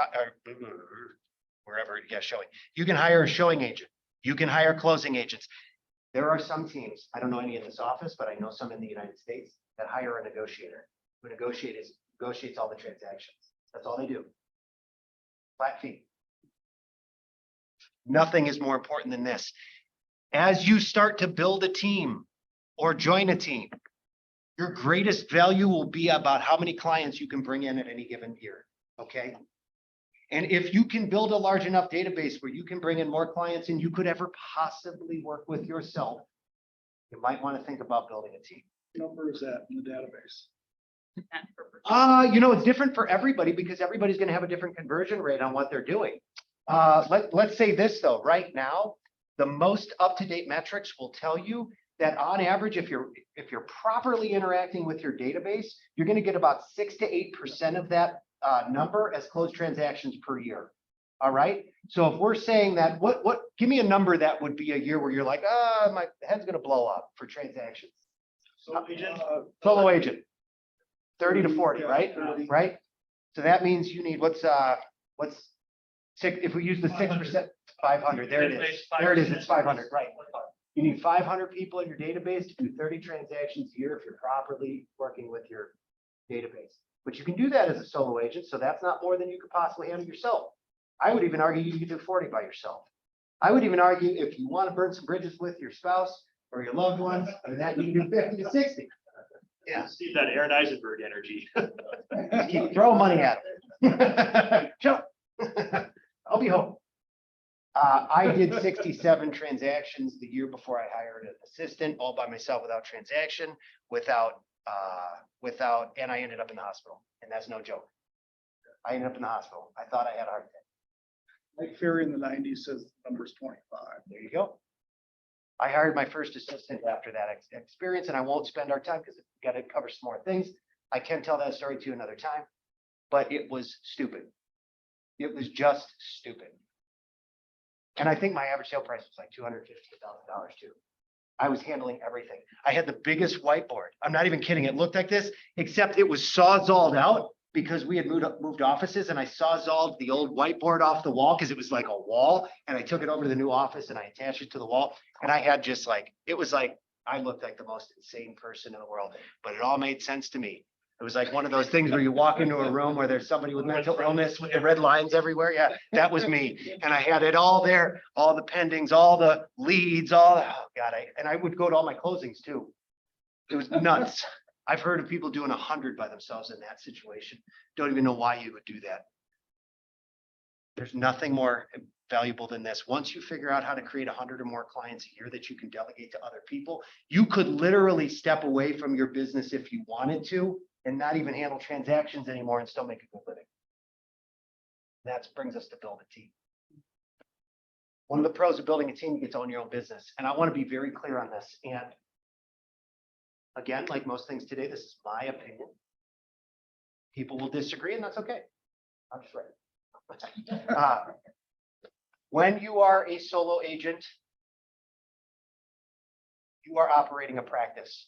wherever, showing. You can hire a showing agent. You can hire closing agents. There are some teams, I don't know any in this office, but I know some in the United States, that hire a negotiator who negotiates all the transactions. That's all they do. Flat fee. Nothing is more important than this. As you start to build a team or join a team, your greatest value will be about how many clients you can bring in at any given year, okay? And if you can build a large enough database where you can bring in more clients than you could ever possibly work with yourself, you might want to think about building a team. number is that in the database? And per person. It's different for everybody because everybody's gonna have a different conversion rate on what they're doing. Let's say this though, right now, the most up-to-date metrics will tell you that on average, if you're properly interacting with your database, you're gonna get about 6 to 8% of that number as closed transactions per year. All right, so if we're saying that, give me a number that would be a year where you're like, my head's gonna blow up for transactions. So agent, Solo agent. 30 to 40, Yeah, right? 30. Right? So that means you need, what's six, if we use the 6%, 500, there it is. There it is, it's 500, right? You need 500 people in your database to do 30 transactions a year if you're properly working with your database. But you can do that as a solo agent, so that's not more than you could possibly handle yourself. I would even argue you could do 40 by yourself. I would even argue if you want to burn some bridges with your spouse or your loved ones, and that you can do 50 to 60. Yeah. see that Aaron Eisenberg energy. Just keep throwing money at them. Sure. I'll be home. I did 67 transactions the year before I hired an assistant, all by myself without transaction, and I ended up in the hospital, and that's no joke. I ended up in the hospital. I thought I had a heart attack. Mike Ferry in the 90s says the number's 25. There you go. I hired my first assistant after that experience, and I won't spend our time because we got to cover some more things. I can tell that story to you another time, but it was stupid. It was just stupid. And I think my average sale price was like $250,000 too. I was handling everything. I had the biggest whiteboard. I'm not even kidding. It looked like this, except it was sawzalled out because we had moved offices, and I sawzalled the old whiteboard off the wall because it was like a wall, and I took it over to the new office and I attached it to the wall. And I had just like, it was like, I looked like the most insane person in the world, but it all made sense to me. It was like one of those things where you walk into a room where there's somebody with mental illness with the red lines everywhere. Yeah, that was me. And I had it all there, all the pendings, all the leads, oh God, and I would go to all my closings too. It was nuts. I've heard of people doing 100 by themselves in that situation. Don't even know why you would do that. There's nothing more valuable than this. Once you figure out how to create 100 or more clients a year that you can delegate to other people, you could literally step away from your business if you wanted to and not even handle transactions anymore and still make a good living. That brings us to build a team. One of the pros of building a team, you get to own your own business. And I want to be very clear on this. And again, like most things today, this is my opinion. People will disagree, and that's okay. I'm just right. When you are a solo agent, you are operating a practice.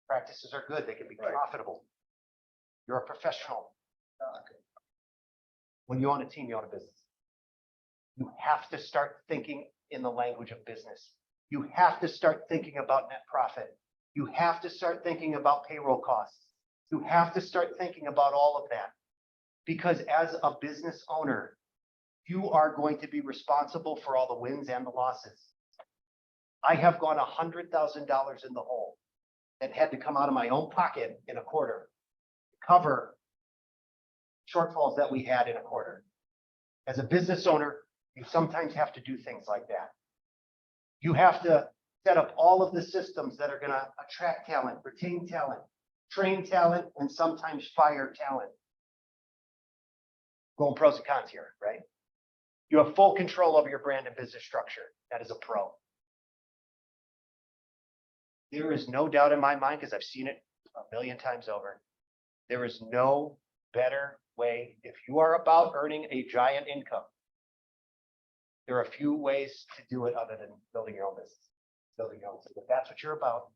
Practices are good. They can be profitable. You're a professional. When you own a team, you own a business. You have to start thinking in the language of business. You have to start thinking about net profit. You have to start thinking about payroll costs. You have to start thinking about all of that. Because as a business owner, you are going to be responsible for all the wins and the losses. I have gone $100,000 in the hole that had to come out of my own pocket in a quarter to cover shortfalls that we had in a quarter. As a business owner, you sometimes have to do things like that. You have to set up all of the systems that are going to attract talent, retain talent, train talent, and sometimes fire talent. Going pros and cons here, right? You have full control over your brand and business structure. That is a pro. There is no doubt in my mind, because I've seen it a million times over, there is no better way. If you are about earning a giant income, there are a few ways to do it other than building your own business. Building your own business. If that's what you're about,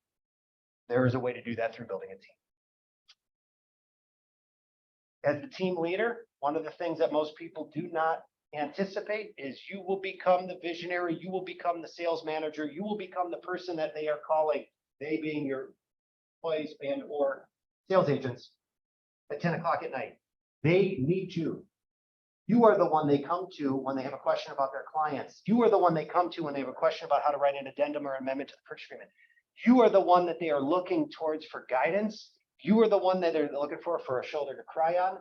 there is a way to do that through building a team. As the team leader, one of the things that most people do not anticipate is you will become the visionary, you will become the sales manager, you will become the person that they are calling, they being your employees and or sales agents at 10 o'clock at night. They need you. You are the one they come to when they have a question about their clients. You are the one they come to when they have a question about how to write an addendum or amendment to the purchase agreement. You are the one that they are looking towards for guidance. You are the one that they're looking for a shoulder to cry on.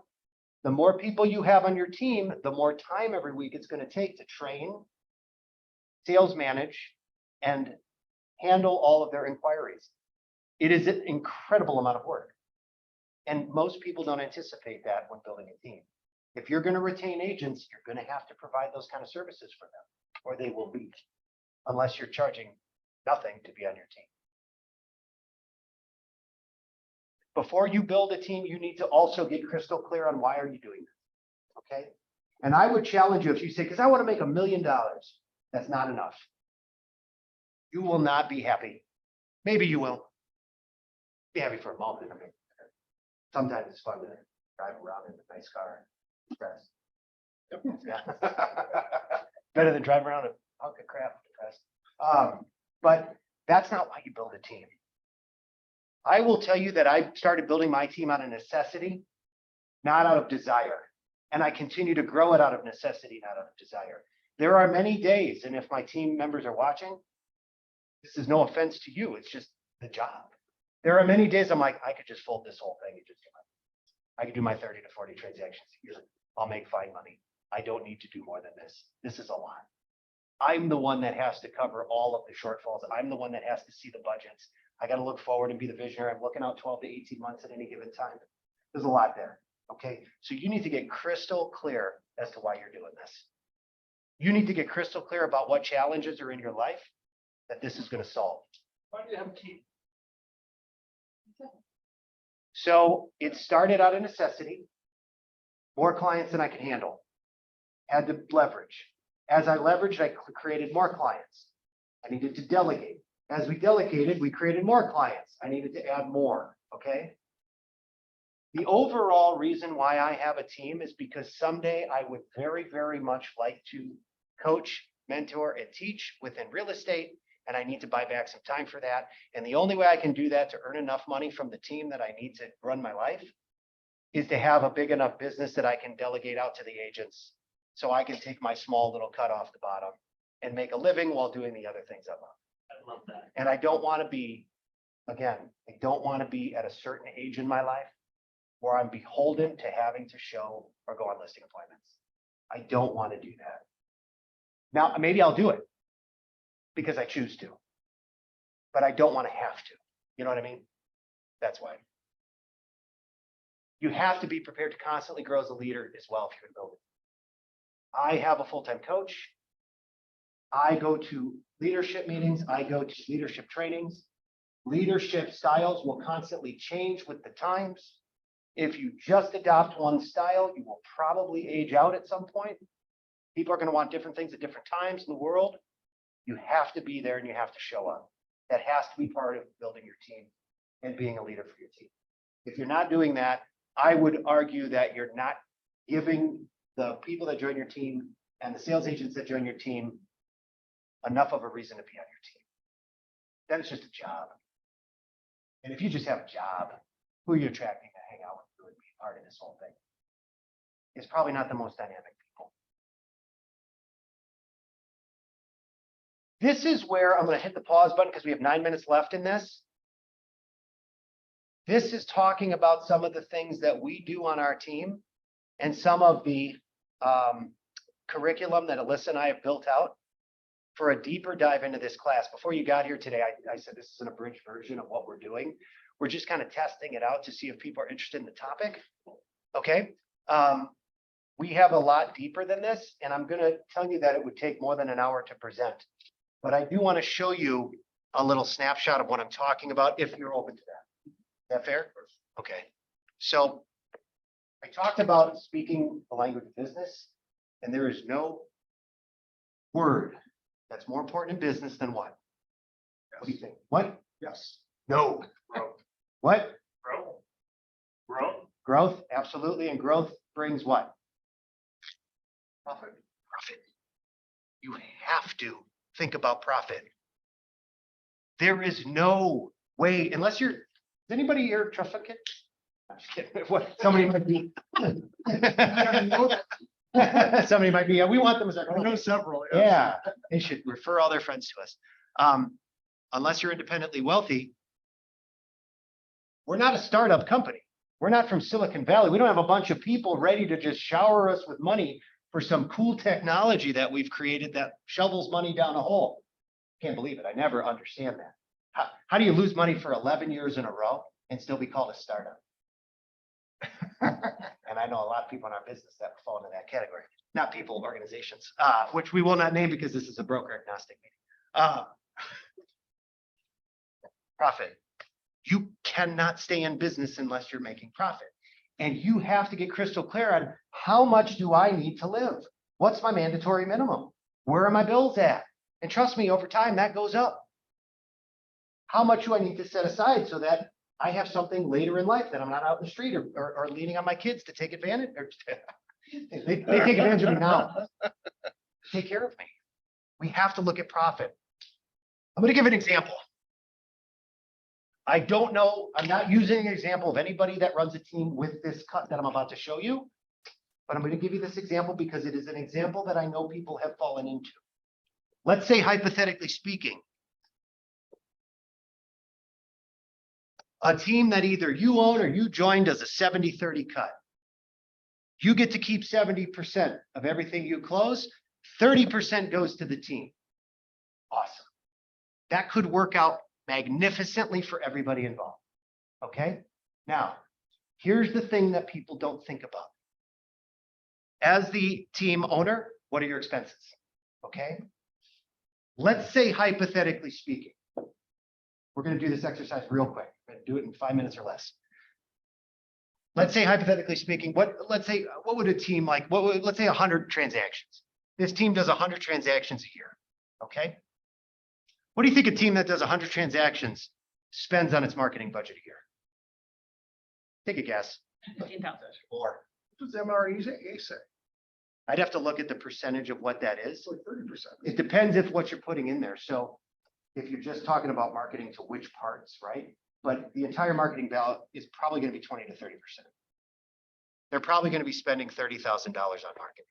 The more people you have on your team, the more time every week it's going to take to train, sales manage, and handle all of their inquiries. It is an incredible amount of work. And most people don't anticipate that when building a team. If you're going to retain agents, you're going to have to provide those kind of services for them, or they will leave, unless you're charging nothing to be on your team. Before you build a team, you need to also get crystal clear on why are you doing this, okay? And I would challenge you if you say, because I want to make $1 million, that's not enough. You will not be happy. Maybe you will. Be happy for a moment. I mean, sometimes it's fun to drive around in a nice car. Depressed. Yeah. Better than driving around a hunk of crap depressed. But that's not why you build a team. I will tell you that I started building my team out of necessity, not out of desire. And I continue to grow it out of necessity, not out of desire. There are many days, and if my team members are watching, this is no offense to you, it's just the job. There are many days I'm like, I could just fold this whole thing and just, I could do my 30 to 40 transactions a year. I'll make fine money. I don't need to do more than this. This is a lot. I'm the one that has to cover all of the shortfalls. I'm the one that has to see the budgets. I got to look forward and be the visionary. I'm looking out 12 to 18 months at any given time. There's a lot there. Okay. So you need to get crystal clear as to why you're doing this. You need to get crystal clear about what challenges are in your life that this is going to solve. Why do you have a team? So it started out of necessity. More clients than I could handle. Had to leverage. As I leveraged, I created more clients. I needed to delegate. As we delegated, we created more clients. I needed to add more, okay? The overall reason why I have a team is because someday I would very, very much like to coach, mentor, and teach within real estate, and I need to buy back some time for that. And the only way I can do that to earn enough money from the team that I need to run my life is to have a big enough business that I can delegate out to the agents so I can take my small little cut off the bottom and make a living while doing the other things I love. I love that. And I don't want to be, again, I don't want to be at a certain age in my life where I'm beholden to having to show or go on listing appointments. I don't want to do that. Now, maybe I'll do it because I choose to, but I don't want to have to. You know what I mean? That's why. You have to be prepared to constantly grow as a leader as well if you're going to build it. I have a full-time coach. I go to leadership meetings. I go to leadership trainings. Leadership styles will constantly change with the times. If you just adopt one style, you will probably age out at some point. People are going to want different things at different times in the world. You have to be there and you have to show up. That has to be part of building your team and being a leader for your team. If you're not doing that, I would argue that you're not giving the people that join your team and the sales agents that join your team enough of a reason to be on your team. Then it's just a job. And if you just have a job, who are you attracting to hang out with you and be part of this whole thing? It's probably not the most dynamic people. This is where I'm going to hit the pause button because we have 9 minutes left in this. This is talking about some of the things that we do on our team and some of the curriculum that Alyssa and I have built out for a deeper dive into this class. Before you got here today, I said this is an abridged version of what we're doing. We're just kind of testing it out to see if people are interested in the topic. Okay. We have a lot deeper than this, and I'm going to tell you that it would take more than an hour to present. But I do want to show you a little snapshot of what I'm talking about if you're open to that. Is that fair? Okay. So I talked about speaking the language of business, and there is no word that's more important in business than what? What do you think? What? Yes. No. Growth. What? Growth. Growth. Growth, absolutely. And growth brings what? Profit. Profit. You have to think about profit. There is no way, unless you're, is anybody here a trust fund kid? I'm just kidding. What, somebody might be. Somebody might be, yeah, we want them as our. I know several. yes. Yeah, they should refer all their friends to us. Unless you're independently wealthy, we're not a startup company. We're not from Silicon Valley. We don't have a bunch of people ready to just shower us with money for some cool technology that we've created that shovels money down a hole. Can't believe it. I never understand that. How do you lose money for 11 years in a row and still be called a startup? And I know a lot of people in our business that fall into that category, not people, organizations, which we will not name because this is a broker agnostic meeting. Profit. You cannot stay in business unless you're making profit. And you have to get crystal clear on how much do I need to live? What's my mandatory minimum? Where are my bills at? And trust me, over time, that goes up. How much do I need to set aside so that I have something later in life that I'm not out in the street or leaning on my kids to take advantage or they take advantage of me now. Take care of me. We have to look at profit. I'm going to give an example. I don't know, I'm not using an example of anybody that runs a team with this cut that I'm about to show you, but I'm going to give you this example because it is an example that I know people have fallen into. Let's say, hypothetically speaking, a team that either you own or you joined does a 70-30 cut. You get to keep 70% of everything you close, 30% goes to the team. Awesome. That could work out magnificently for everybody involved. Okay? Now, here's the thing that people don't think about. As the team owner, what are your expenses? Okay? Let's say, hypothetically speaking, we're going to do this exercise real quick. We're going to do it in 5 minutes or less. Let's say, hypothetically speaking, what would a team like, let's say 100 transactions. This team does 100 transactions a year. Okay? What do you think a team that does 100 transactions spends on its marketing budget a year? Take a guess. 15,000. Or What's MRE say? I'd have to look at the percentage of what that is. It's like 30%. It depends if what you're putting in there. So if you're just talking about marketing to which parts, right? But the entire marketing ballot is probably going to be 20 to 30%. They're probably going to be spending $30,000 on marketing.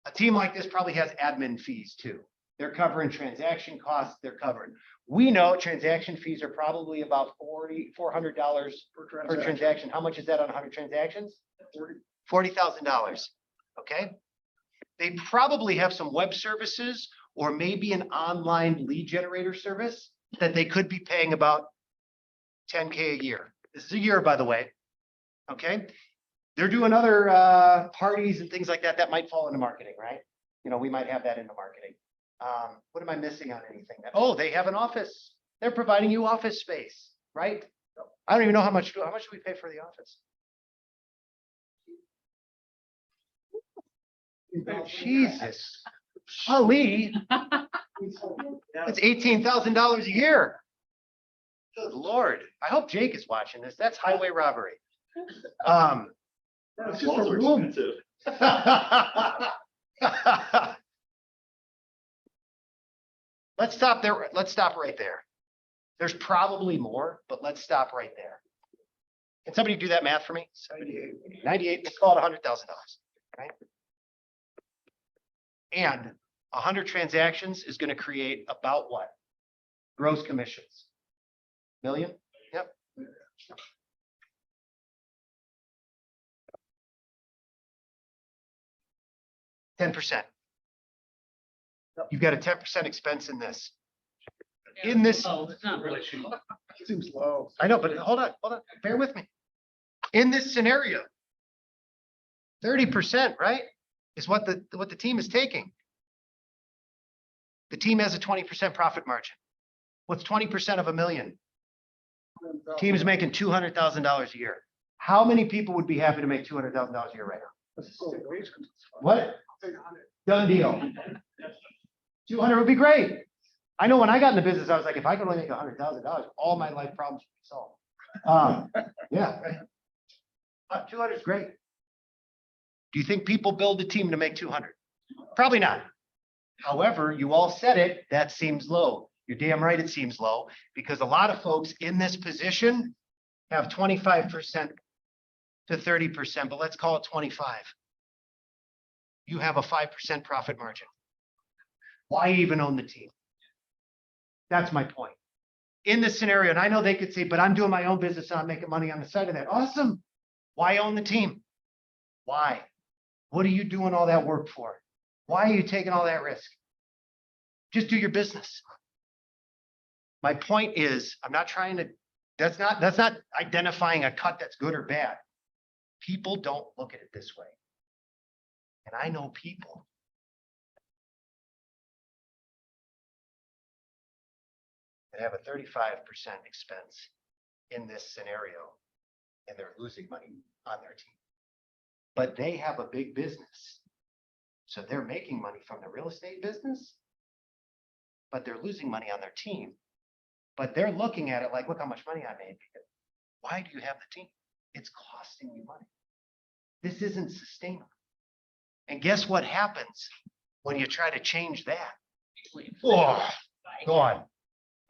A team like this probably has admin fees too. They're covering transaction costs. They're covering. We know transaction fees are probably about $400 per transaction. How much is that on 100 transactions? $40,000. Okay. They probably have some web services or maybe an online lead generator service that they could be paying about $10K a year. This is a year, by the way. Okay. They're doing other parties and things like that that might fall into marketing, right? You know, we might have that into marketing. What am I missing on anything? Oh, they have an office. They're providing you office space, right? I don't even know how much do we pay for the office? Jesus. Ali, it's $18,000 a year. Good Lord. I hope Jake is watching this. That's highway robbery. It's just a Walls are room. expensive. Let's stop there. Let's stop right there. There's probably more, but let's stop right there. Can somebody do that math for me? 98, let's call it $100,000, right? And 100 transactions is going to create about what? Gross commissions. Million? Yep. %. You've got a 10% expense in this. In this, Oh, it's not Really cheap. Seems low. I know, but hold on, bear with me. In this scenario, 30%, right, is what the team is taking. The team has a 20% profit margin. What's 20% of $1 million? Team is making $200,000 a year. How many people would be happy to make $200,000 a year right now? What? Done deal. 200 would be great. I know when I got into business, I was like, if I could only make $100,000, all my life problems would be solved. Yeah. 200 is great. Do you think people build a team to make 200? Probably not. However, you all said it, that seems low. You're damn right it seems low because a lot of folks in this position have 25% to 30%, but let's call it 25. You have a 5% profit margin. Why even own the team? That's my point. In this scenario, and I know they could say, but I'm doing my own business and I'm making money on the side of that. Awesome. Why own the team? Why? What are you doing all that work for? Why are you taking all that risk? Just do your business. My point is, I'm not trying to, that's not identifying a cut that's good or bad. People don't look at it this way. And I know people. That have a 35% expense in this scenario, and they're losing money on their team. But they have a big business. So they're making money from the real estate business, but they're losing money on their team. But they're looking at it like, look how much money I made. Why do you have the team? It's costing you money. This isn't sustainable. And guess what happens when you try to change that? Oh, gone.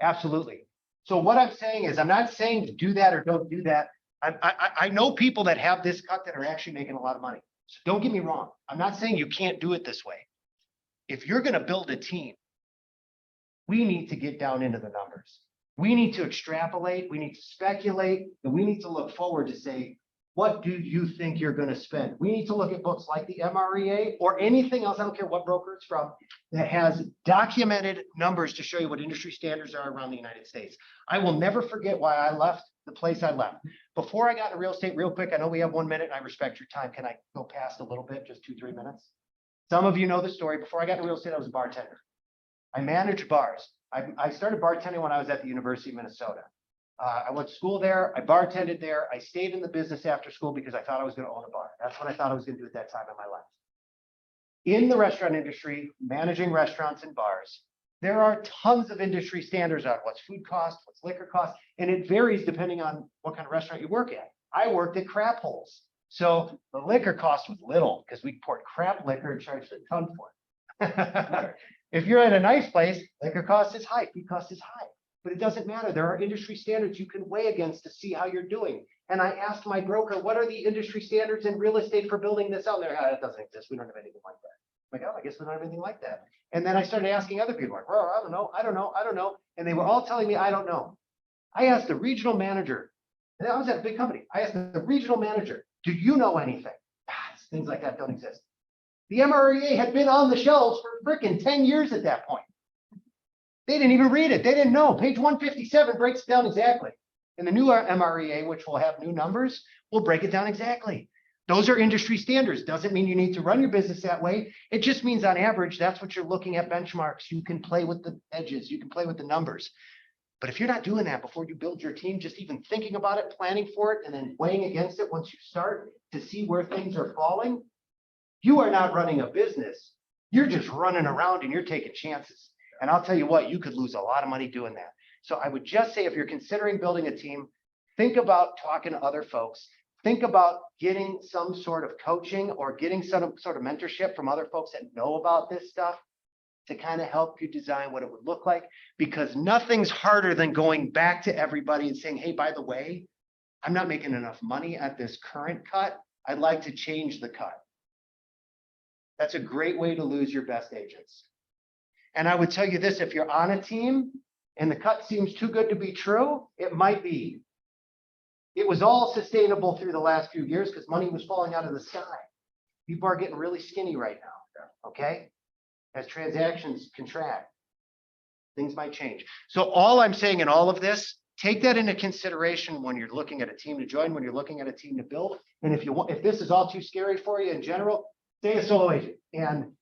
Absolutely. So what I'm saying is, I'm not saying to do that or don't do that. I know people that have this cut that are actually making a lot of money. So don't get me wrong. I'm not saying you can't do it this way. If you're going to build a team, we need to get down into the numbers. We need to extrapolate, we need to speculate, and we need to look forward to say, what do you think you're going to spend? We need to look at books like the MREA or anything else, I don't care what broker it's from, that has documented numbers to show you what industry standards are around the United States. I will never forget why I left the place I left. Before I got into real estate, real quick, I know we have 1 minute, and I respect your time. Can I go past a little bit, just 2-3 minutes? Some of you know the story. Before I got into real estate, I was a bartender. I managed bars. I started bartending when I was at the University of Minnesota. I went to school there. I bartended there. I stayed in the business after school because I thought I was going to own a bar. That's what I thought I was going to do at that time in my life. In the restaurant industry, managing restaurants and bars, there are tons of industry standards on what's food cost, what's liquor cost, and it varies depending on what kind of restaurant you work at. I worked at crap holes. So the liquor cost was little because we poured crap liquor and charged a ton for it. If you're at a nice place, liquor cost is high, food cost is high. But it doesn't matter. There are industry standards you can weigh against to see how you're doing. And I asked my broker, what are the industry standards in real estate for building this out? There, it doesn't exist. We don't have anything like that. I'm like, oh, I guess we don't have anything like that. And then I started asking other people, like, well, I don't know. And they were all telling me, I don't know. I asked the regional manager, and I was at a big company. I asked the regional manager, do you know anything? Things like that don't exist. The MREA had been on the shelves for freaking 10 years at that point. They didn't even read it. They didn't know. Page 157 breaks it down exactly. And the new MREA, which will have new numbers, will break it down exactly. Those are industry standards. Doesn't mean you need to run your business that way. It just means on average, that's what you're looking at benchmarks. You can play with the edges. You can play with the numbers. But if you're not doing that before you build your team, just even thinking about it, planning for it, and then weighing against it once you start to see where things are falling, you are not running a business. You're just running around and you're taking chances. And I'll tell you what, you could lose a lot of money doing that. So I would just say, if you're considering building a team, think about talking to other folks. Think about getting some sort of coaching or getting some sort of mentorship from other folks that know about this stuff to kind of help you design what it would look like, because nothing's harder than going back to everybody and saying, hey, by the way, I'm not making enough money at this current cut. I'd like to change the cut. That's a great way to lose your best agents. And I would tell you this, if you're on a team and the cut seems too good to be true, it might be. It was all sustainable through the last few years because money was falling out of the sky. People are getting really skinny right now, okay? As transactions contract, things might change. So all I'm saying in all of this, take that into consideration when you're looking at a team to join, when you're looking at a team to build. And if this is all too scary for you in general, stay a solo agent. And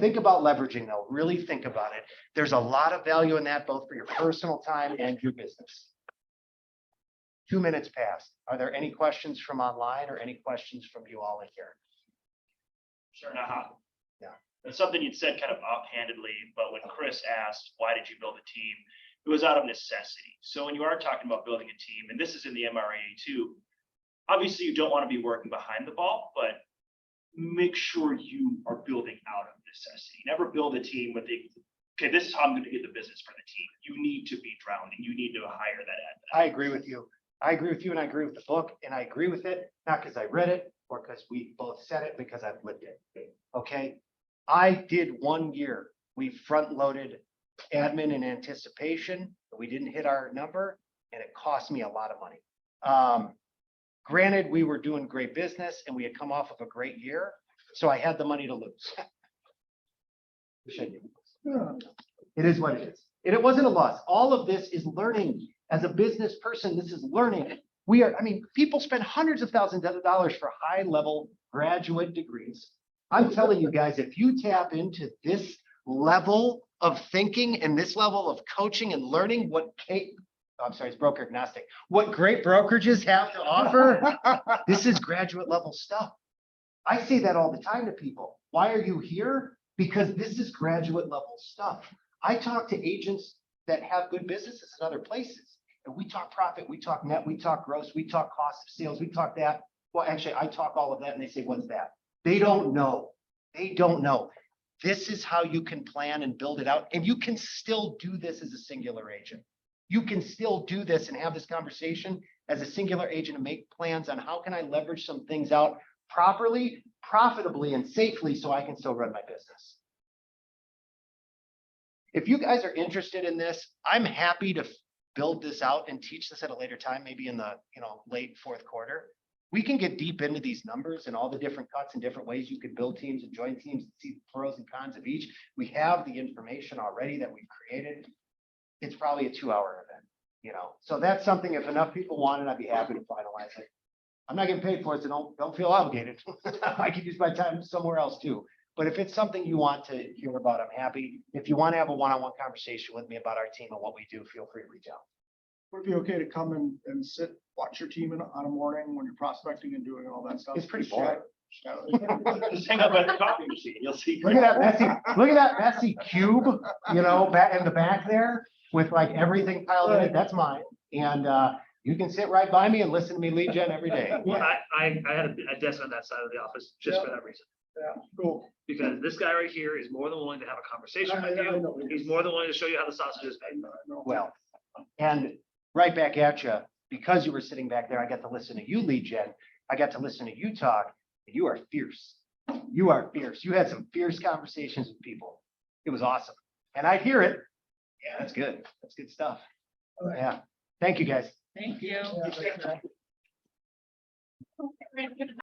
think about leveraging though, really think about it. There's a lot of value in that, both for your personal time and your business. 2 minutes passed. Are there any questions from online or any questions from you all in here? Sure. Yeah. It's something you'd said kind of offhandedly, but when Chris asked, why did you build a team? It was out of necessity. So when you are talking about building a team, and this is in the MREA too, obviously you don't want to be working behind the ball, but make sure you are building out of necessity. Never build a team with okay, this is how I'm going to get the business for the team. You need to be drowning. You need to hire that. I agree with you. I agree with you, and I agree with the book, and I agree with it, not because I read it or because we both said it, because I've lived it. Okay. I did 1 year. We front loaded admin in anticipation, but we didn't hit our number, and it cost me a lot of money. Granted, we were doing great business and we had come off of a great year, so I had the money to lose. Wish I didn't. It is what it is. And it wasn't a loss. All of this is learning. As a business person, this is learning. People spend hundreds of thousands of dollars for high-level graduate degrees. I'm telling you guys, if you tap into this level of thinking and this level of coaching and learning it's broker agnostic, what great brokerages have to offer, this is graduate level stuff. I say that all the time to people. Why are you here? Because this is graduate level stuff. I talk to agents that have good businesses in other places, and we talk profit, we talk net, we talk gross, we talk cost of sales, we talk that. Well, actually, I talk all of that, and they say, what's that? They don't know. They don't know. This is how you can plan and build it out, and you can still do this as a singular agent. You can still do this and have this conversation as a singular agent and make plans on how can I leverage some things out properly, profitably, and safely so I can still run my business. If you guys are interested in this, I'm happy to build this out and teach this at a later time, maybe in the late fourth quarter. We can get deep into these numbers and all the different cuts and different ways you could build teams and join teams and see the pros and cons of each. We have the information already that we've created. It's probably a 2-hour event, So that's something, if enough people want it, I'd be happy to finalize it. I'm not getting paid for it, so don't feel obligated. I could use my time somewhere else too. But if it's something you want to hear about, I'm happy. If you want to have a one-on-one conversation with me about our team and what we do, feel free to reach out. Would it be okay to come and sit, watch your team on a morning when you're prospecting and doing all that stuff? It's pretty boring. Just hang up at the coffee machine, you'll see. Look at that messy cube, back in the back there with like everything piled in it. That's mine. And you can sit right by me and listen to me lead gen every day. Well, I had a desk on that side of the office just for that reason. Yeah, cool. Because this guy right here is more than willing to have a conversation I with know. you. He's more than willing to show you how the sausage is made. Well, and right back at you, because you were sitting back there, I got to listen to you lead gen. I got to listen to you talk. You are fierce. You are fierce. You had some fierce conversations with people. It was awesome. And I'd hear it. Yeah, that's good. That's good stuff. Yeah. Thank you, guys. Thank you. Yeah, thanks, man.